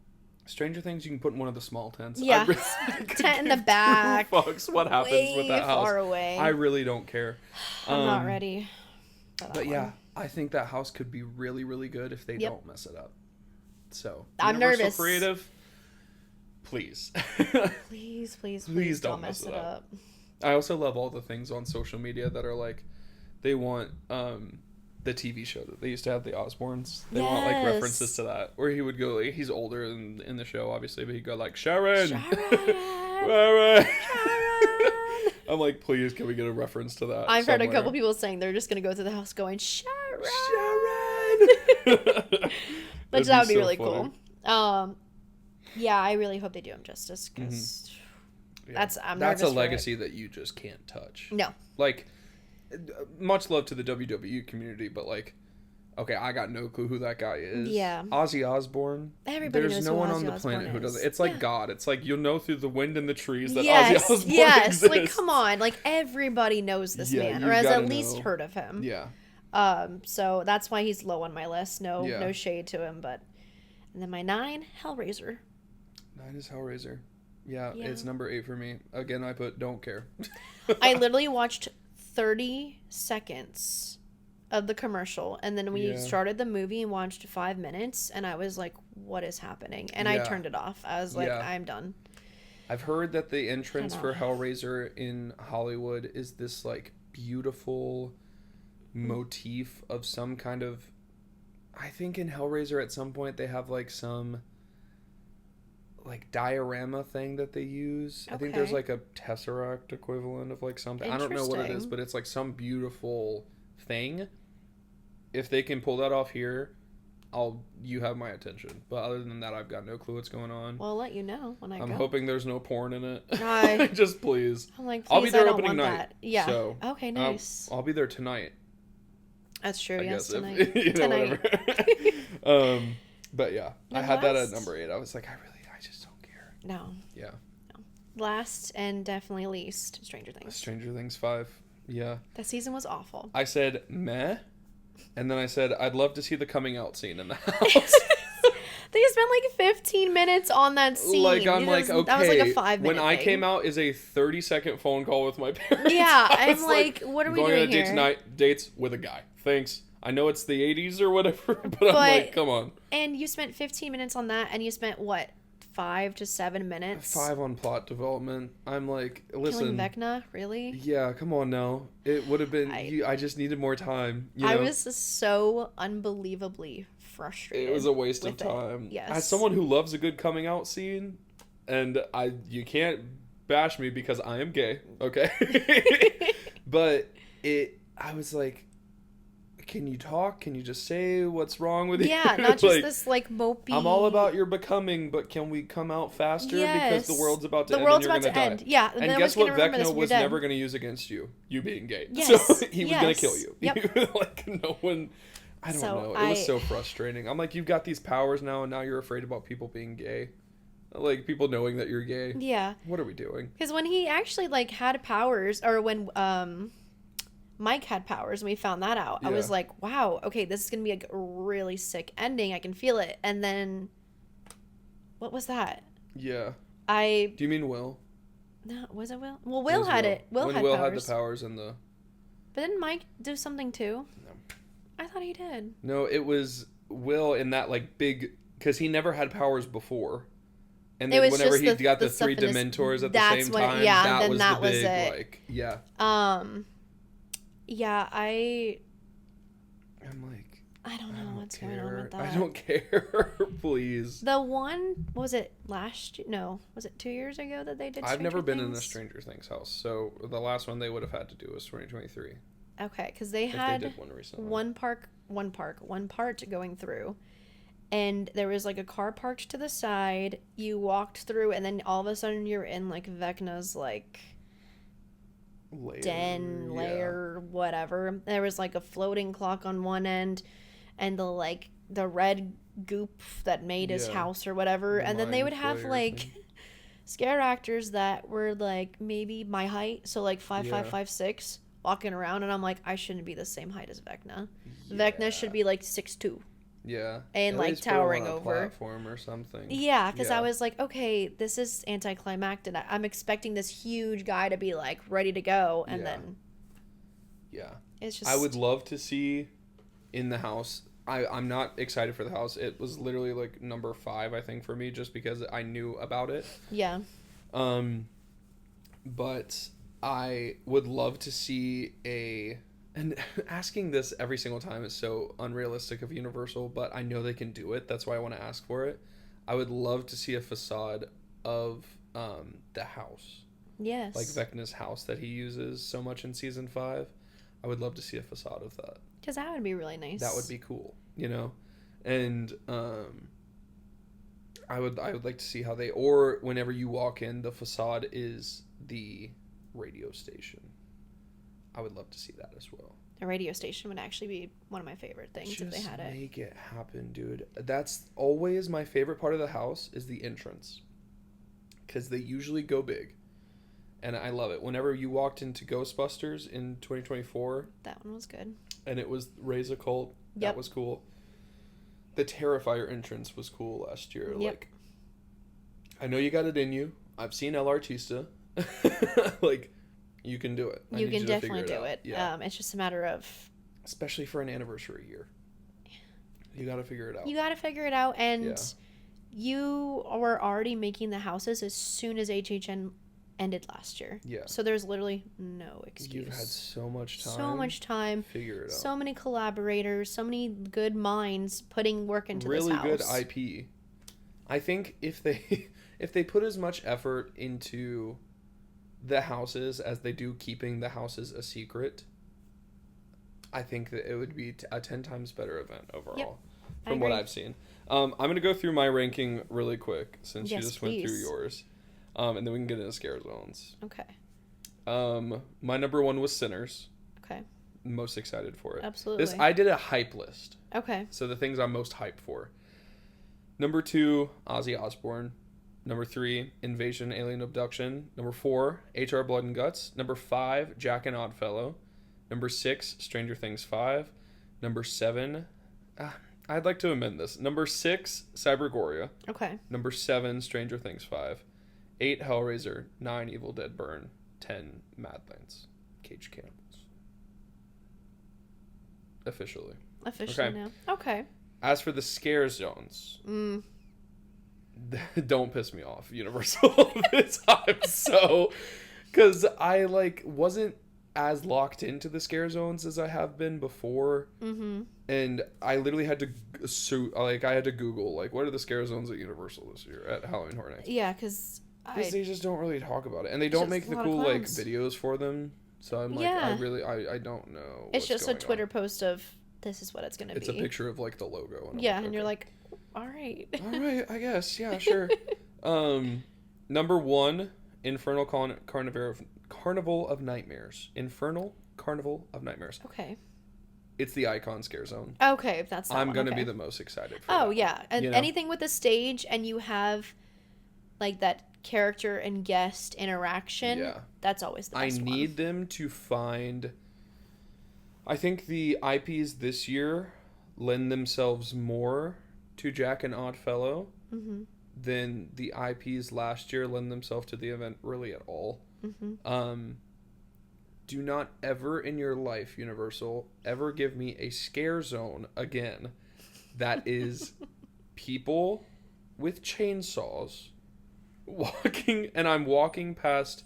Stranger Things, you can put in one of the small tents. Yeah. Tent in the back. Who fucks what happens with that house. Far away. I really don't care. I'm not ready. But yeah, I think that house could be really, really good if they don't mess it up. So, I'm nervous. Creative, please. please don't mess it up. I also love all the things on social media that are like, they want the TV show that they used to have, the Osbournes. They want like references to that, where he would go, like, he's older in the show obviously, but he'd go like, Sharon. Sharon. I'm like, please, can we get a reference to that? I've heard a couple people saying they're just gonna go through the house going, Sharon. But that would be really cool. Yeah, I really hope they do him justice, because that's a legacy that you just can't touch. No. Like, much love to the WWE community, but like, okay, I got no clue who that guy is. Yeah. Ozzy Osbourne. Everybody There's knows no who one Ozzy on the Osbourne planet who is. does it. It's like God. It's like you'll know through the wind and the trees that Ozzy Osbourne exists. Like, come on. Like, everybody knows this man, or has at least heard of him. Yeah. So that's why he's low on my list. No shade to him, but... And then my 9, Hellraiser. 9 is Hellraiser. Yeah, it's number 8 for me. Again, I put don't care. I literally watched 30 seconds of the commercial, and then we started the movie and watched 5 minutes, and I was like, what is happening? And I turned it off. I was like, I'm done. I've heard that the entrance for Hellraiser in Hollywood is this like beautiful motif of some kind of... I think in Hellraiser at some point they have like some like diorama thing that they use. Okay. I think there's like a tesseract equivalent of like something. I don't know what it is, but it's like some beautiful thing. If they can pull that off here, you have my attention. But other than that, I've got no clue what's going on. Well, I'll let you know when I go. I'm hoping there's no porn in it. Just please. I'm like, please, I'll be there I don't opening want night. That. Yeah. So, okay, nice. I'll be there tonight. That's true. Yes, tonight. If, tonight. Whatever. But yeah, And I had that at number 8. I was like, I just don't care. No. Yeah. No. Last and definitely least, Stranger Things. Stranger Things 5. Yeah. That season was awful. I said meh, and then I said I'd love to see the coming out scene in the house. They spent like 15 minutes on that scene. Like, I'm like, okay. That was like a 5-minute When I thing. came out is a 30-second phone call with my parents. Yeah, I'm like, what are we going doing on a date here? tonight, dates with a guy. Thanks. I know it's the 80s or whatever, but I'm like, come on. And you spent 15 minutes on that, and you spent, what, 5 to 7 minutes? 5 on plot development. I'm like, listen. Killing Vecna? Really? Yeah, come on now. It would have been, I just needed more time. You know? I was so unbelievably frustrated. It was a waste of time. Yes. As someone who loves a good coming out scene, and you can't bash me because I am gay, okay? But I was like, can you talk? Can you just say what's wrong with you? Yeah, not just this like mopey. I'm all about your becoming, but can we come out faster? Yes. Because the world's about to end. The world's and you're about to gonna die. end. Yeah, and guess what? Vecna was never going to use against you being gay. Yes. So he was going to kill you. Yep. Like no one. I don't know. It was so frustrating. I'm like, you've got these powers now, and now you're afraid about people being gay. Like, people knowing that you're gay. Yeah. What are we doing? Because when he actually, like, had powers, or when Mike had powers, and we found that out, I was like, wow, okay, this is going to be a really sick ending. I can feel it. And then, what was that? Yeah. Do you mean Will? No, was it Will? Well, Will had it. Will had Will powers. had the powers and the... But didn't Mike do something, too? No. I thought he did. No, it was Will in that, like, big... Because he never had powers before. And then whenever he got the 3 Dementors at the same time, that was the big, like... Yeah. Yeah, I'm like... I don't know what's going on with that. I don't care. Please. The one, was it last year? No. Was it 2 years ago that they did I've never been in a a Stranger Things house. So the last one they would have had to do was 2023. Okay, because they had did one recently. one part going through. And there was like a car parked to the side. You walked through, and then all of a sudden you're in like Vecna's like... lair, whatever. There was like a floating clock on one end, and the red goop that made his house or whatever. And then they would have like scare actors that were like maybe my height, so like 5'5", 5'6", walking around, and I'm like, I shouldn't be the same height as Vecna. Vecna should be like 6'2". Yeah. And at like towering over. Platform or something. Yeah, because I was like, okay, this is anticlimactic. I'm expecting this huge guy to be like ready to go, and then. Yeah. It's just. I would love to see in the house. I'm not excited for the house. It was literally like number 5, I think, for me, just because I knew about it. Yeah. But I would love to see and asking this every single time is so unrealistic of Universal, but I know they can do it. That's why I want to ask for it. I would love to see a facade of the house. Yes. Like Vecna's house that he uses so much in season 5. I would love to see a facade of that. Because that would be really nice. That would be cool, you know? And I would like to see how or whenever you walk in, the facade is the radio station. I would love to see that as well. A radio station would actually be one of my favorite things if they had it. Just make it happen, dude. That's always my favorite part of the house is the entrance. Because they usually go big. And I love it. Whenever you walked into Ghostbusters in 2024. That one was good. And it was Raise a Cult. That was cool. The Terrifier entrance was cool last year. Yep. Like, I know you got it in you. I've seen El Artista. Like... You can do it. You can definitely do it. Yeah. It's just a matter of... Especially for an anniversary year. You got to figure it out. And you were already making the houses as soon as HHN ended last year. Yeah. So there's literally no excuse. You've had so much time. Figure it out. So many collaborators. So many good minds putting work into really this house. Really good IP. I think if they put as much effort into... the houses as they do keeping the houses a secret, I think that it would be a 10 times better event overall. from what I've seen. I'm going to go through my ranking really quick since you just went through yours. And then we can get into scare zones. Okay. My number 1 was Sinners. Okay. Most excited for it. Absolutely. I did a hype list. Okay. So the things I'm most hyped for. Number 2, Ozzy Osbourne. Number 3, Invasion Alien Abduction. Number 4, HR Blood and Guts. Number 5, Jack and Oddfellow. Number 6, Stranger Things 5. Number 7, I'd like to amend this. Number 6, Cybergoria. Okay. Number 7, Stranger Things 5. 8, Hellraiser. 9, Evil Dead Burn. 10, Madlands. Cage Cannibals. Officially okay. Now. Okay. As for the scare zones, don't piss me off, Universal. This time, so because I wasn't as locked into the scare zones as I have been before, and I literally had to I had to Google what are the scare zones at Universal this year at Halloween Horror Nights. Yeah, because they just don't really talk about it, and they don't make the cool videos for them. So I'm I don't know. It's just a Twitter post of this is what it's gonna be. It's a picture of the logo. And and you're like, all right, I guess, yeah, sure. Number 1, Infernal Carnival of Nightmares. Infernal Carnival of Nightmares. Okay. It's the Icon Scare Zone. Okay, if that's that I'm one, gonna be the most excited for. Oh yeah, and anything with the stage and you have that character and guest interaction. Yeah, that's always the best one. I need them to find. I think the IPs this year lend themselves more to Jack and Oddfellow than the IPs last year lend themselves to the event really at all. Do not ever in your life, Universal, ever give me a scare zone again that is people with chainsaws walking, and I'm walking past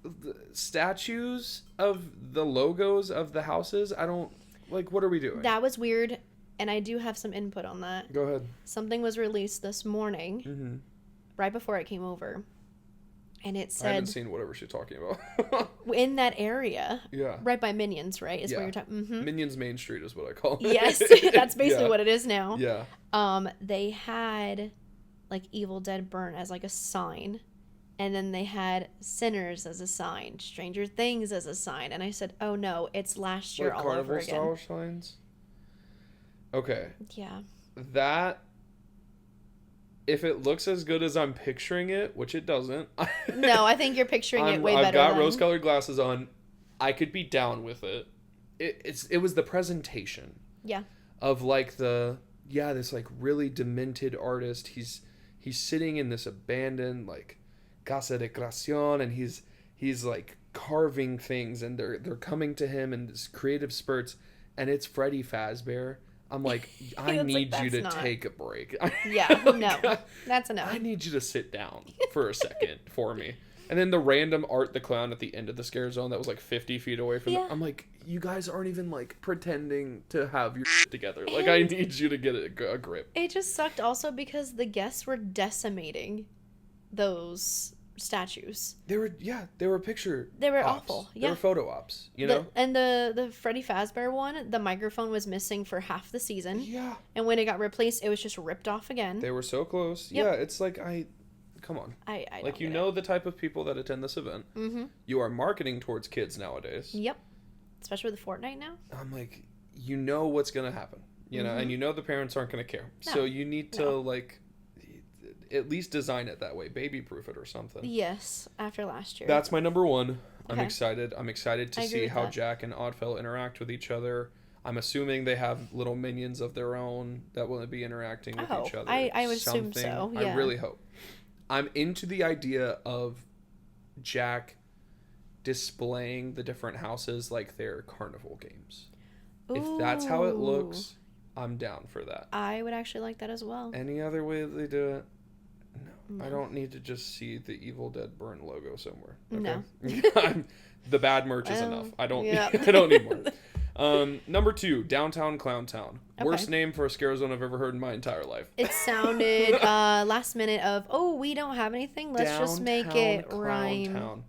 the statues of the logos of the houses. I don't what are we doing? That was weird, and I do have some input on that. Go ahead. Something was released this morning, right before I came over, and it said I haven't seen whatever she's talking about. In that area, yeah, right by Minions, right? Is where you're talking. Minions Main Street is what I call it. Yes, that's basically what it is now. Yeah. They had Evil Dead Burn as a sign, and then they had Sinners as a sign, Stranger Things as a sign, and I said, "Oh no, it's last year all over again." Carnival style signs. Okay. Yeah. That. If it looks as good as I'm picturing it, which it doesn't. No, I think you're picturing it way better. I've got rose-colored glasses on. I could be down with it. It was the presentation. Yeah. Of this really demented artist. He's sitting in this abandoned casa de creación, and he's carving things, and they're coming to him in this creative spurts, and it's Freddy Fazbear. I'm I need you to take a break. No, that's enough. I need you to sit down for a second for me. And then the random Art the Clown at the end of the scare zone that was 50 feet away from them. I'm you guys aren't even pretending to have your shit together. I need you to get a grip. It just sucked also because the guests were decimating those statues. They were picture. They were ops. Awful. Yeah. They were photo ops. Know. And the Freddy Fazbear one, the microphone was missing for half the season. Yeah. And when it got replaced, it was just ripped off again. They were so close. Yep. Yeah. It's come on. I don't the type of people that attend this event. Mm-hmm. You are marketing towards kids nowadays. Yep. Especially with Fortnite now. I'm what's gonna happen. You know, and the parents aren't gonna care. No. So you need to at least design it that way, baby proof it or something. Yes, after last year. That's my number 1. Okay. I'm excited to see how Jack and Oddfellow interact with each other. I'm assuming they have little minions of their own that will be interacting with each other. I would assume so. Yeah. I really hope. I'm into the idea of Jack displaying the different houses like their carnival games. Ooh. If that's how it looks, I'm down for that. I would actually like that as well. Any other way that they do it? No. I don't need to just see the Evil Dead Burn logo somewhere. Okay? No. The bad merch is enough. I don't need more. Number 2, Downtown Clown Town. Okay. Worst name for a scare zone I've ever heard in my entire life. It sounded last minute of, we don't have anything. Let's just make it rhyme. Town.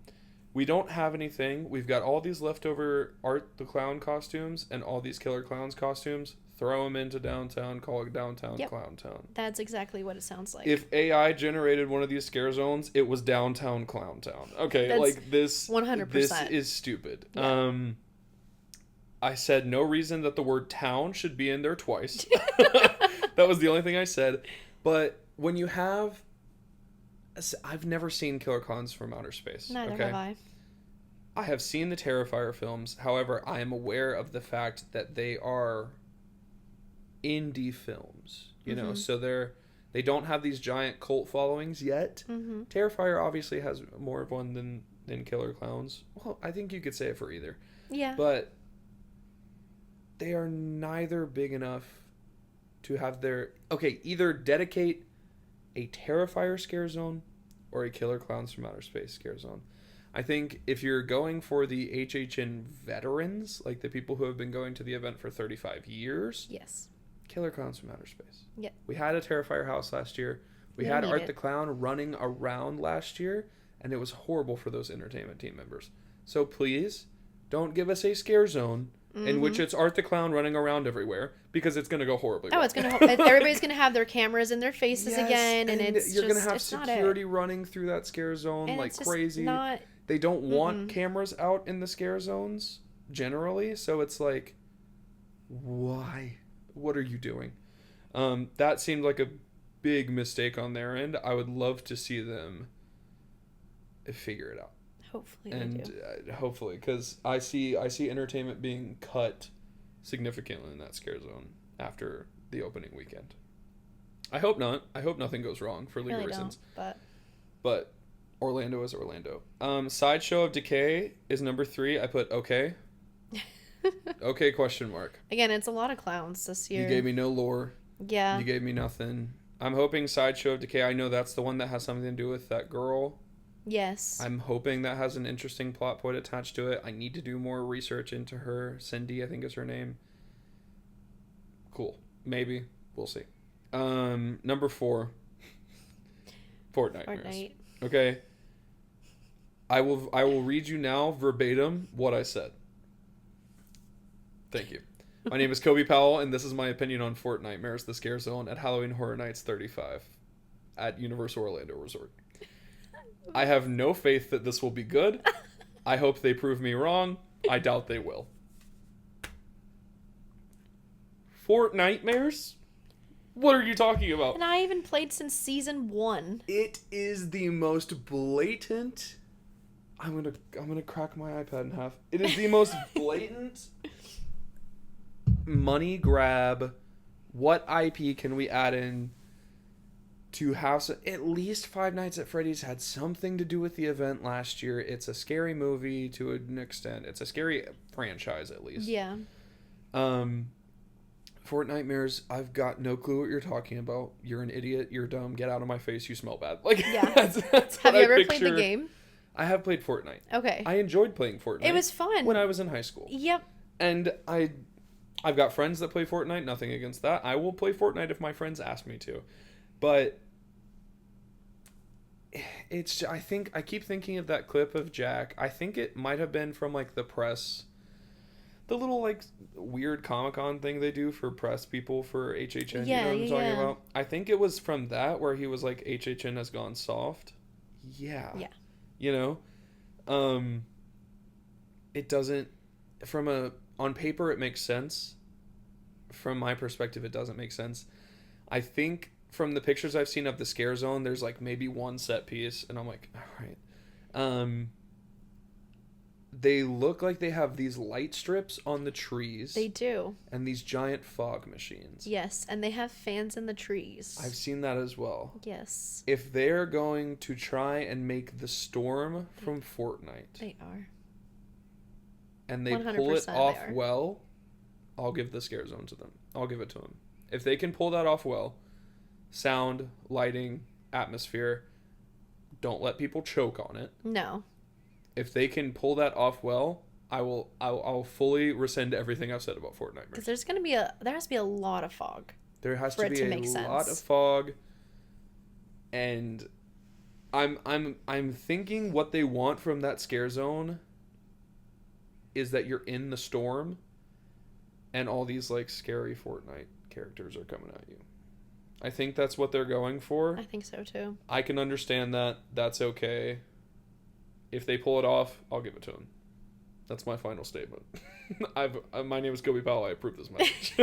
We don't have anything. We've got all these leftover Art the Clown costumes and all these Killer Clowns costumes. throw them into downtown, call it downtown clown town. That's exactly what it sounds like. If AI generated one of these scare zones, it was downtown clown town. Okay, That's like this 100%. This is stupid. Yeah. I said no reason that the word town should be in there twice. That was the only thing I said. But when you have... I've never seen Killer Clowns from Outer Space. Neither have I. I have seen the Terrifier films. However, I am aware of the fact that they are indie films. You know, so they don't have these giant cult followings yet. Mm-hmm. Terrifier obviously has more of one than Killer Clowns. Well, I think you could say it for either. Yeah. But they are neither big enough to have their... Okay, either dedicate a Terrifier scare zone or a Killer Clowns from Outer Space scare zone. I think if you're going for the HHN veterans, like the people who have been going to the event for 35 years... Yes. Killer Clowns from Outer Space. Yeah. We had a Terrifier house last year. We had Art the Clown running around last year, and it was horrible for those entertainment team members. So please, don't give us a scare zone in which it's Art the Clown running around everywhere, because it's going to go horribly wrong. It's going to... Everybody's going to have their cameras in their faces again, and you're going to have security running through that scare zone and like crazy. They don't want cameras out in the scare zones, generally, so it's like, why? What are you doing? That seemed like a big mistake on their end. I would love to see them figure it out. Hopefully they do. Hopefully, because I see entertainment being cut significantly in that scare zone after the opening weekend. I hope not. I hope nothing goes wrong for legal reasons. But Orlando is Orlando. Sideshow of Decay is number 3. I put okay. Okay, question mark. Again, it's a lot of clowns this year. You gave me no lore. Yeah. You gave me nothing. I'm hoping Sideshow of Decay. I know that's the one that has something to do with that girl. Yes. I'm hoping that has an interesting plot point attached to it. I need to do more research into her. Cindy, I think is her name. Cool. Maybe. We'll see. Number 4. Fortnite. Okay. I will read you now verbatim what I said. Thank you. My name is Kobe Powell, and this is my opinion on Fortnitemares, the Scare Zone at Halloween Horror Nights 35 at Universal Orlando Resort. I have no faith that this will be good. I hope they prove me wrong. I doubt they will. Fortnitemares? What are you talking about? And I even played since season 1. It is the most blatant... I'm gonna crack my iPad in half. It is the most blatant money grab. What IP can we add in to have at least Five Nights at Freddy's had something to do with the event last year? It's a scary movie to an extent. It's a scary franchise at least. Yeah. Fortnitemares, I've got no clue what you're talking about. You're an idiot. You're dumb. Get out of my face. You smell bad. Like, yeah. That's have you ever played the game? I have played Fortnite. Okay. I enjoyed playing Fortnite. It was fun. When I was in high school. Yep. And I've got friends that play Fortnite. Nothing against that. I will play Fortnite if my friends ask me to. But it's... I keep thinking of that clip of Jack. I think it might have been from, like, the press... The little, like, weird Comic-Con thing they do for press people for HHN. Yeah, you know what I'm talking about? I think it was from that where he was like, HHN has gone soft. Yeah. Yeah. You know? It doesn't... On paper, it makes sense. From my perspective, it doesn't make sense. I think from the pictures I've seen of the Scare Zone, there's, like, maybe one set piece. And I'm like, all right. They look like they have these light strips on the trees. They do. And these giant fog machines. Yes, and they have fans in the trees. I've seen that as well. Yes. If they're going to try and make the storm from Fortnite. They are. And they pull it off well, I'll give the Scare Zone to them. I'll give it to them. If they can pull that off well, sound, lighting, atmosphere, don't let people choke on it. No. If they can pull that off well, I'll fully rescind everything I've said about Fortnite. Because there has to be a lot of fog. There has to be a lot of fog, and I'm thinking what they want from that Scare Zone is that you're in the storm, and all these like scary Fortnite characters are coming at you. I think that's what they're going for. I think so too. I can understand that. That's okay. If they pull it off, I'll give it to them. That's my final statement. My name is Kobe Powell. I approve this message.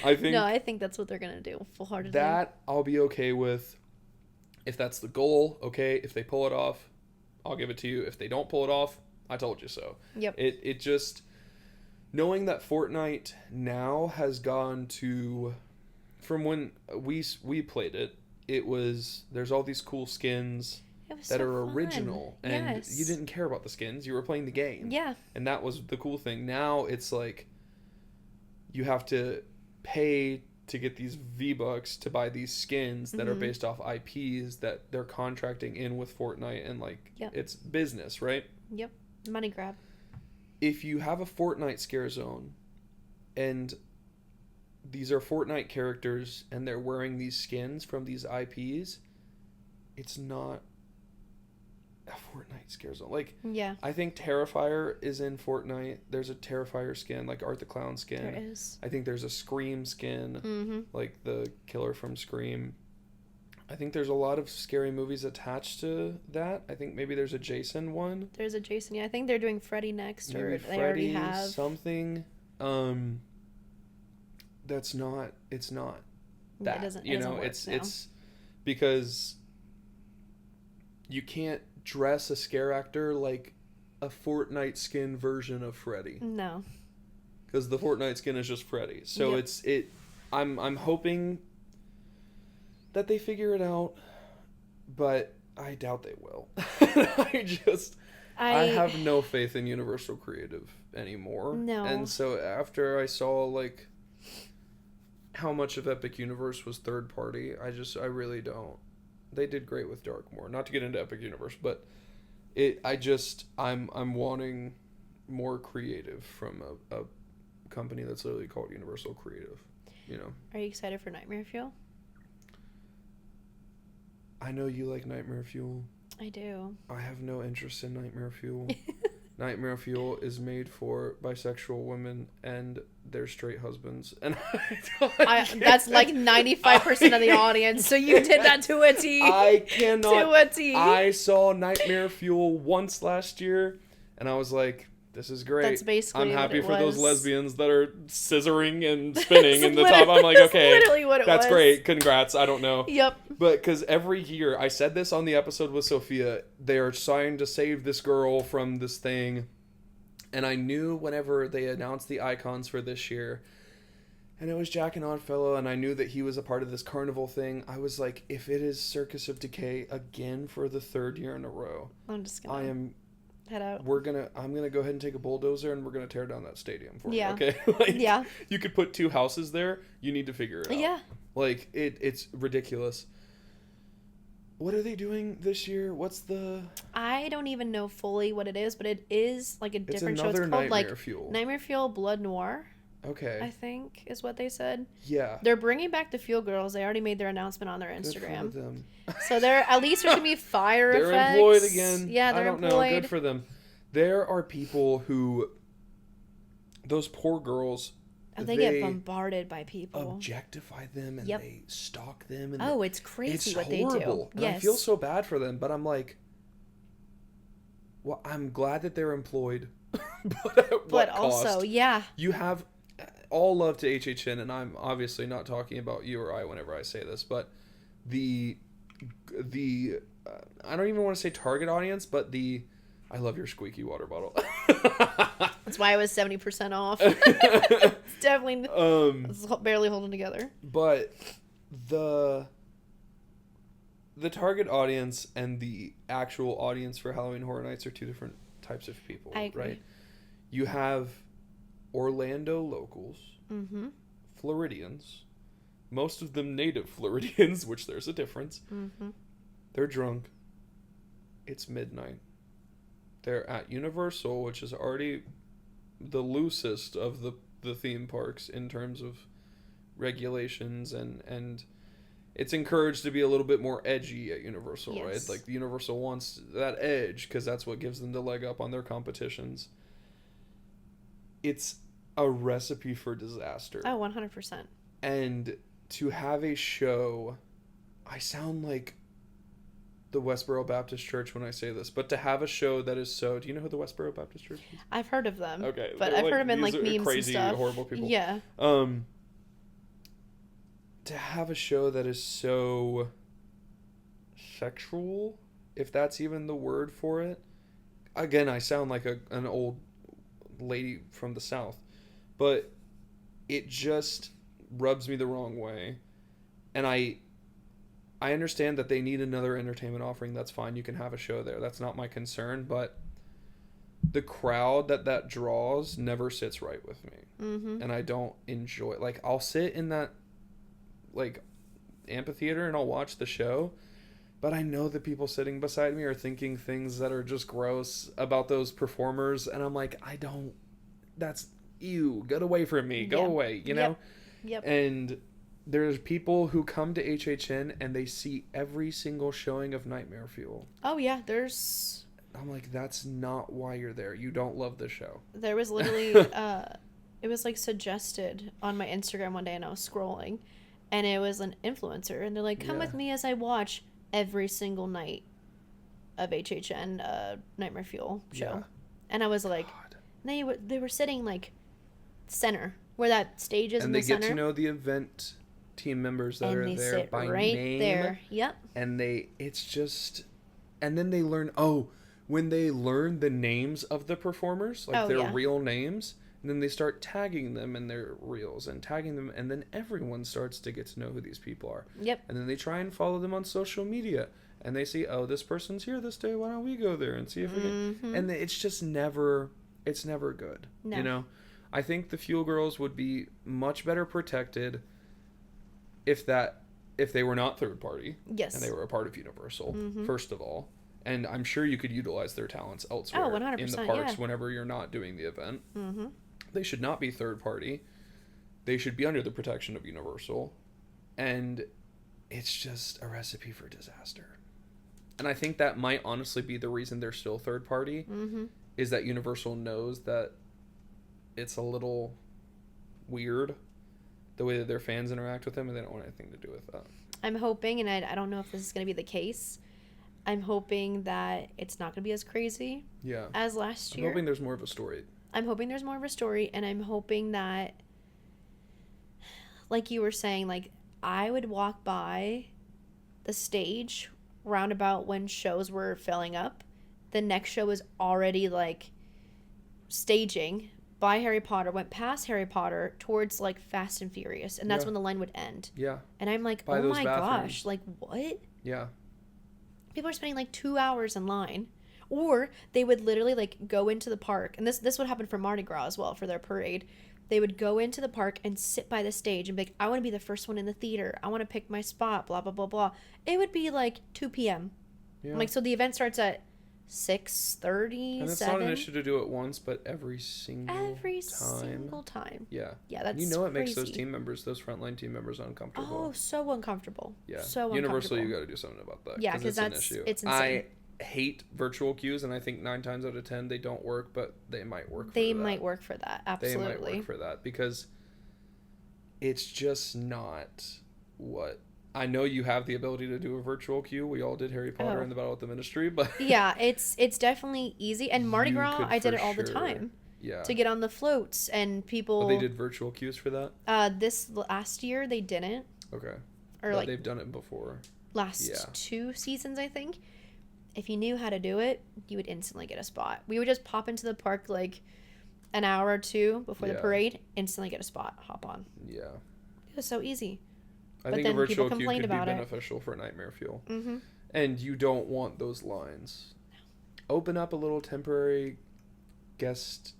I think that's what they're gonna do. Full-heartedly. That I'll be okay with. If that's the goal, okay. If they pull it off, I'll give it to you. If they don't pull it off, I told you so. Yep. It just, knowing that Fortnite now has gone to, from when we played it, there's all these cool skins that are fun. Original, and yes. you didn't care about the skins. You were playing the game. Yeah. And that was the cool thing. Now it's like you have to pay to get these V-Bucks to buy these skins that are based off IPs that they're contracting in with Fortnite, and like it's business, right? Yep. Money grab. If you have a Fortnite scare zone and these are Fortnite characters and they're wearing these skins from these IPs, it's not a Fortnite scare zone. Like, yeah. I think Terrifier is in Fortnite. There's a Terrifier skin, like Art the Clown skin. There is. I think there's a Scream skin, like the killer from Scream. I think there's a lot of scary movies attached to that. I think maybe there's a Jason one. There's a Jason, yeah. I think they're doing Freddy next, maybe or Freddy, they already have. Something. It's not that. It doesn't work it's because you can't dress a scare actor like a Fortnite skin version of Freddy. No. Because the Fortnite skin is just Freddy. So I'm hoping that they figure it out, but I doubt they will. I have no faith in Universal Creative anymore. No. And so after I saw like how much of Epic Universe was third party, I really don't. They did great with Darkmoor. Not to get into Epic Universe, but I'm wanting more creative from a company that's literally called Universal Creative. You know. Are you excited for Nightmare Fuel? I know you like Nightmare Fuel. I do. I have no interest in Nightmare Fuel. Nightmare Fuel is made for bisexual women and their straight husbands, and that's like 95% of the audience. So you did that to a T. I cannot. To a T. I saw Nightmare Fuel once last year, and I was like, "This is great." That's basically. I'm happy what for it was. those lesbians that are scissoring and spinning in the top. I'm like, okay, literally what it that's was. great. Congrats. I don't know. Yep. But because every year, I said this on the episode with Sophia, they are trying to save this girl from this thing. And I knew whenever they announced the icons for this year, and it was Jack and Oddfellow, and I knew that he was a part of this carnival thing, I was like, if it is Circus of Decay again for the third year in a row, I'm just gonna head out. I'm gonna go ahead and take a bulldozer, and we're gonna tear down that stadium for you, okay? Yeah. You could put 2 houses there. You need to figure it out. Yeah. Like, it's ridiculous. What are they doing this year? I don't even know fully what it is, but it is like a different show. It's called Nightmare Fuel. Nightmare Fuel Blood Noir. Okay. I think is what they said. Yeah. They're bringing back the Fuel Girls. They already made their announcement on their Instagram. Good for them. So at least there's gonna be fire they're effects. They're employed again. Yeah, they're employed. I don't know. Good for them. There are people who, those poor girls. They get bombarded by people. Objectify them and they stalk them. And it's crazy what horrible. They do. And I feel so bad for them, but I'm like, well, I'm glad that they're employed. But also, you have all love to HHN, and I'm obviously not talking about you or I whenever I say this, but the I don't even want to say target audience, but I love your squeaky water bottle. That's why it was 70% off. It's definitely it's barely holding together. But the target audience and the actual audience for Halloween Horror Nights are 2 different types of people, I agree. Right? You have Orlando locals, Floridians, most of them native Floridians, which there's a difference. They're drunk. It's midnight. They're at Universal, which is already the loosest of the theme parks in terms of regulations, and it's encouraged to be a little bit more edgy at Universal, right? Like Universal wants that edge because that's what gives them the leg up on their competitions. It's a recipe for disaster. Oh, 100%. And to have a show, I sound like the Westboro Baptist Church when I say this, but to have a show that is so... Do you know who the Westboro Baptist Church is? I've heard of them. Okay. But I've heard them in, like, memes crazy, and stuff. horrible people. Yeah. To have a show that is so sexual, if that's even the word for it. Again, I sound like an old lady from the South, but it just rubs me the wrong way. And I understand that they need another entertainment offering. That's fine. You can have a show there. That's not my concern, but the crowd that draws never sits right with me. Mm-hmm. And I don't enjoy it. Like, I'll sit in that, like, amphitheater and I'll watch the show, but I know the people sitting beside me are thinking things that are just gross about those performers, and I'm like, that's ew, get away from me, go away, you know? Yep. And there's people who come to HHN and they see every single showing of Nightmare Fuel. Oh yeah, I'm like, that's not why you're there. You don't love the show. There was literally it was like suggested on my Instagram one day, and I was scrolling, and it was an influencer, and they're like, come with me as I watch every single night of HHN Nightmare Fuel show. Yeah. And I was like, they were sitting like center where that stage is, and in the center. And they get to know the event team members that are there by name. There. Yep. And it's just, and then they learn, when they learn the names of the performers, like their real names, and then they start tagging them in their reels and tagging them, and then everyone starts to get to know who these people are. Yep. And then they try and follow them on social media, and they see, this person's here this day, why don't we go there and see if we can... And it's just never good. No. You know? I think the Fuel Girls would be much better protected if they were not third party. Yes. And they were a part of Universal, first of all. And I'm sure you could utilize their talents elsewhere 100%, in the parks whenever you're not doing the event. Mm-hmm. They should not be third party. They should be under the protection of Universal. And it's just a recipe for disaster. And I think that might honestly be the reason they're still third party, is that Universal knows that it's a little weird the way that their fans interact with them, and they don't want anything to do with that. I'm hoping, and I don't know if this is going to be the case, I'm hoping that it's not going to be as crazy as last year. I'm hoping there's more of a story. And I'm hoping that, like you were saying, like, I would walk by the stage roundabout when shows were filling up. The next show was already, like, staging by Harry Potter, went past Harry Potter towards, like, Fast and Furious, and that's when the line would end. Yeah. And I'm like, oh my gosh, like, what? Yeah. People are spending, like, 2 hours in line. Or they would literally, like, go into the park, and this would happen for Mardi Gras as well, for their parade. They would go into the park and sit by the stage and be like, I want to be the first one in the theater. I want to pick my spot, blah, blah, blah, blah. It would be, like, 2 p.m. Yeah. I'm like, so the event starts at 6:30, and it's 7. not an issue to do it once, but every single time. Yeah. Yeah, that's it crazy. Makes those frontline team members uncomfortable. Oh, so uncomfortable. Yeah. So Universal, you got to do something about that. Yeah, because it's an issue. It's insane. I hate virtual queues, and I think 9 times out of 10 they don't work, but they might work for that. They might work for that, absolutely. They might work for that, because it's just not what... I know you have the ability to do a virtual queue. We all did Harry Potter and the Battle with the Ministry, but... Yeah, it's definitely easy. And Mardi Gras, I did it all the time. Yeah. To get on the floats, and people... Oh, they did virtual queues for that? This last year, they didn't. Okay. Or but they've done it before. Last 2 seasons, I think. If you knew how to do it, you would instantly get a spot. We would just pop into the park, like, an hour or 2 before the parade, instantly get a spot, hop on. Yeah. It was so easy. I think a virtual queue could be beneficial for Nightmare Fuel. Mm-hmm. And you don't want those lines. No. Open up a little temporary guest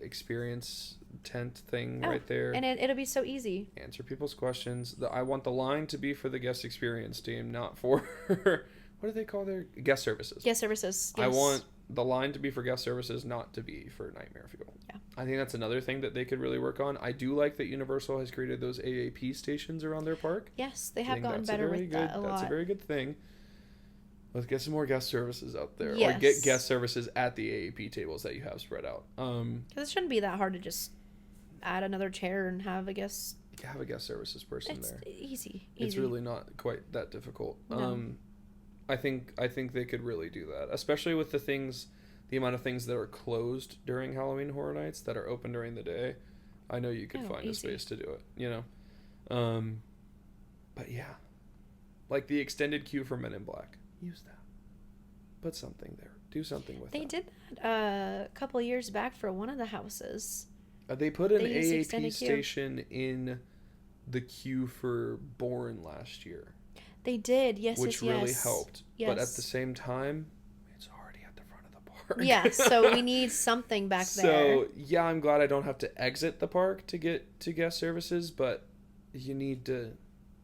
experience tent thing right there. And it'll be so easy. Answer people's questions. I want the line to be for the guest experience team, not for... What do they call their... Guest services. Guest services, yes. I want the line to be for guest services, not to be for Nightmare Fuel. Yeah. I think that's another thing that they could really work on. I do like that Universal has created those AAP stations around their park. Yes, they have gotten better with that a lot. That's a very good thing. Let's get some more guest services out there. Yes. Or get guest services at the AAP tables that you have spread out. Because it shouldn't be that hard to just add another chair and have a guest. Have a guest services person It's there. easy. It's really not quite that difficult. No. I think they could really do that, especially with the amount of things that are closed during Halloween Horror Nights that are open during the day. I know you could find a space to do it, you know. But yeah, like the extended queue for Men in Black. Use that. Put something there. Do something with it. They did that a couple of years back for one of the houses. They put an AAP station in the queue for Bourne last year. They did, yes, which really helped. Yes. But at the same time, it's already at the front of the park. Yeah, so we need something back there. So, yeah, I'm glad I don't have to exit the park to get to guest services, but you need to...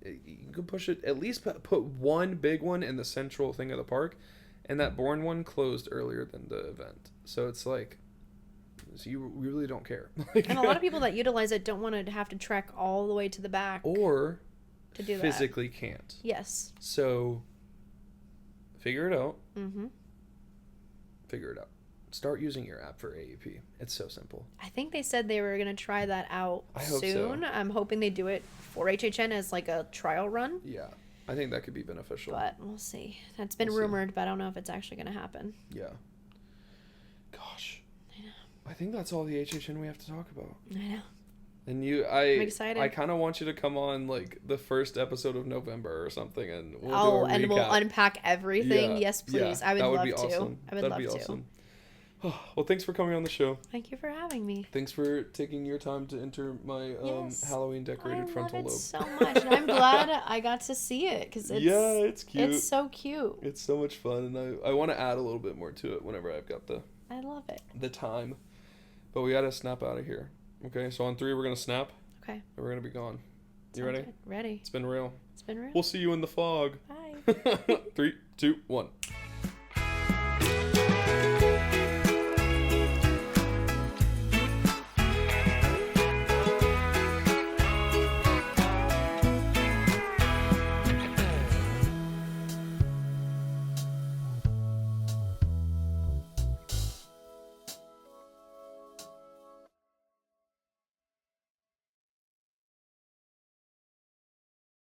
You can push it... At least put one big one in the central thing of the park, and that Bourne one closed earlier than the event. So it's like... So you really don't care. And a lot of people that utilize it don't want to have to trek all the way to the back. Or... to do physically can't. Yes. So, figure it out. Mm-hmm. Figure it out. Start using your app for AEP. It's so simple. I think they said they were going to try that out soon. Hope so. I'm hoping they do it for HHN as like a trial run. Yeah. I think that could be beneficial. But we'll see. That's been rumored, but I don't know if it's actually going to happen. Yeah. Gosh. I know. I think that's all the HHN we have to talk about. I know. And I'm excited. I kind of want you to come on like the first episode of November or something, and we'll do a and recap. We'll unpack everything. Yeah, yes, please. yeah, I would love be to. Awesome. I would love to. Well, thanks for coming on the show. Thank you for having me. Thanks for taking your time to enter my Halloween decorated frontal lobe. So much, and I'm glad I got to see it because it's cute. It's so cute. It's so much fun, and I want to add a little bit more to it whenever I've got I love it. the time. But we gotta snap out of here. Okay, so on 3 we're gonna snap. Okay. And we're gonna be gone. You Sounds ready? Good. Ready. It's been real. It's been real. We'll see you in the fog. Bye. 3, 2, 1.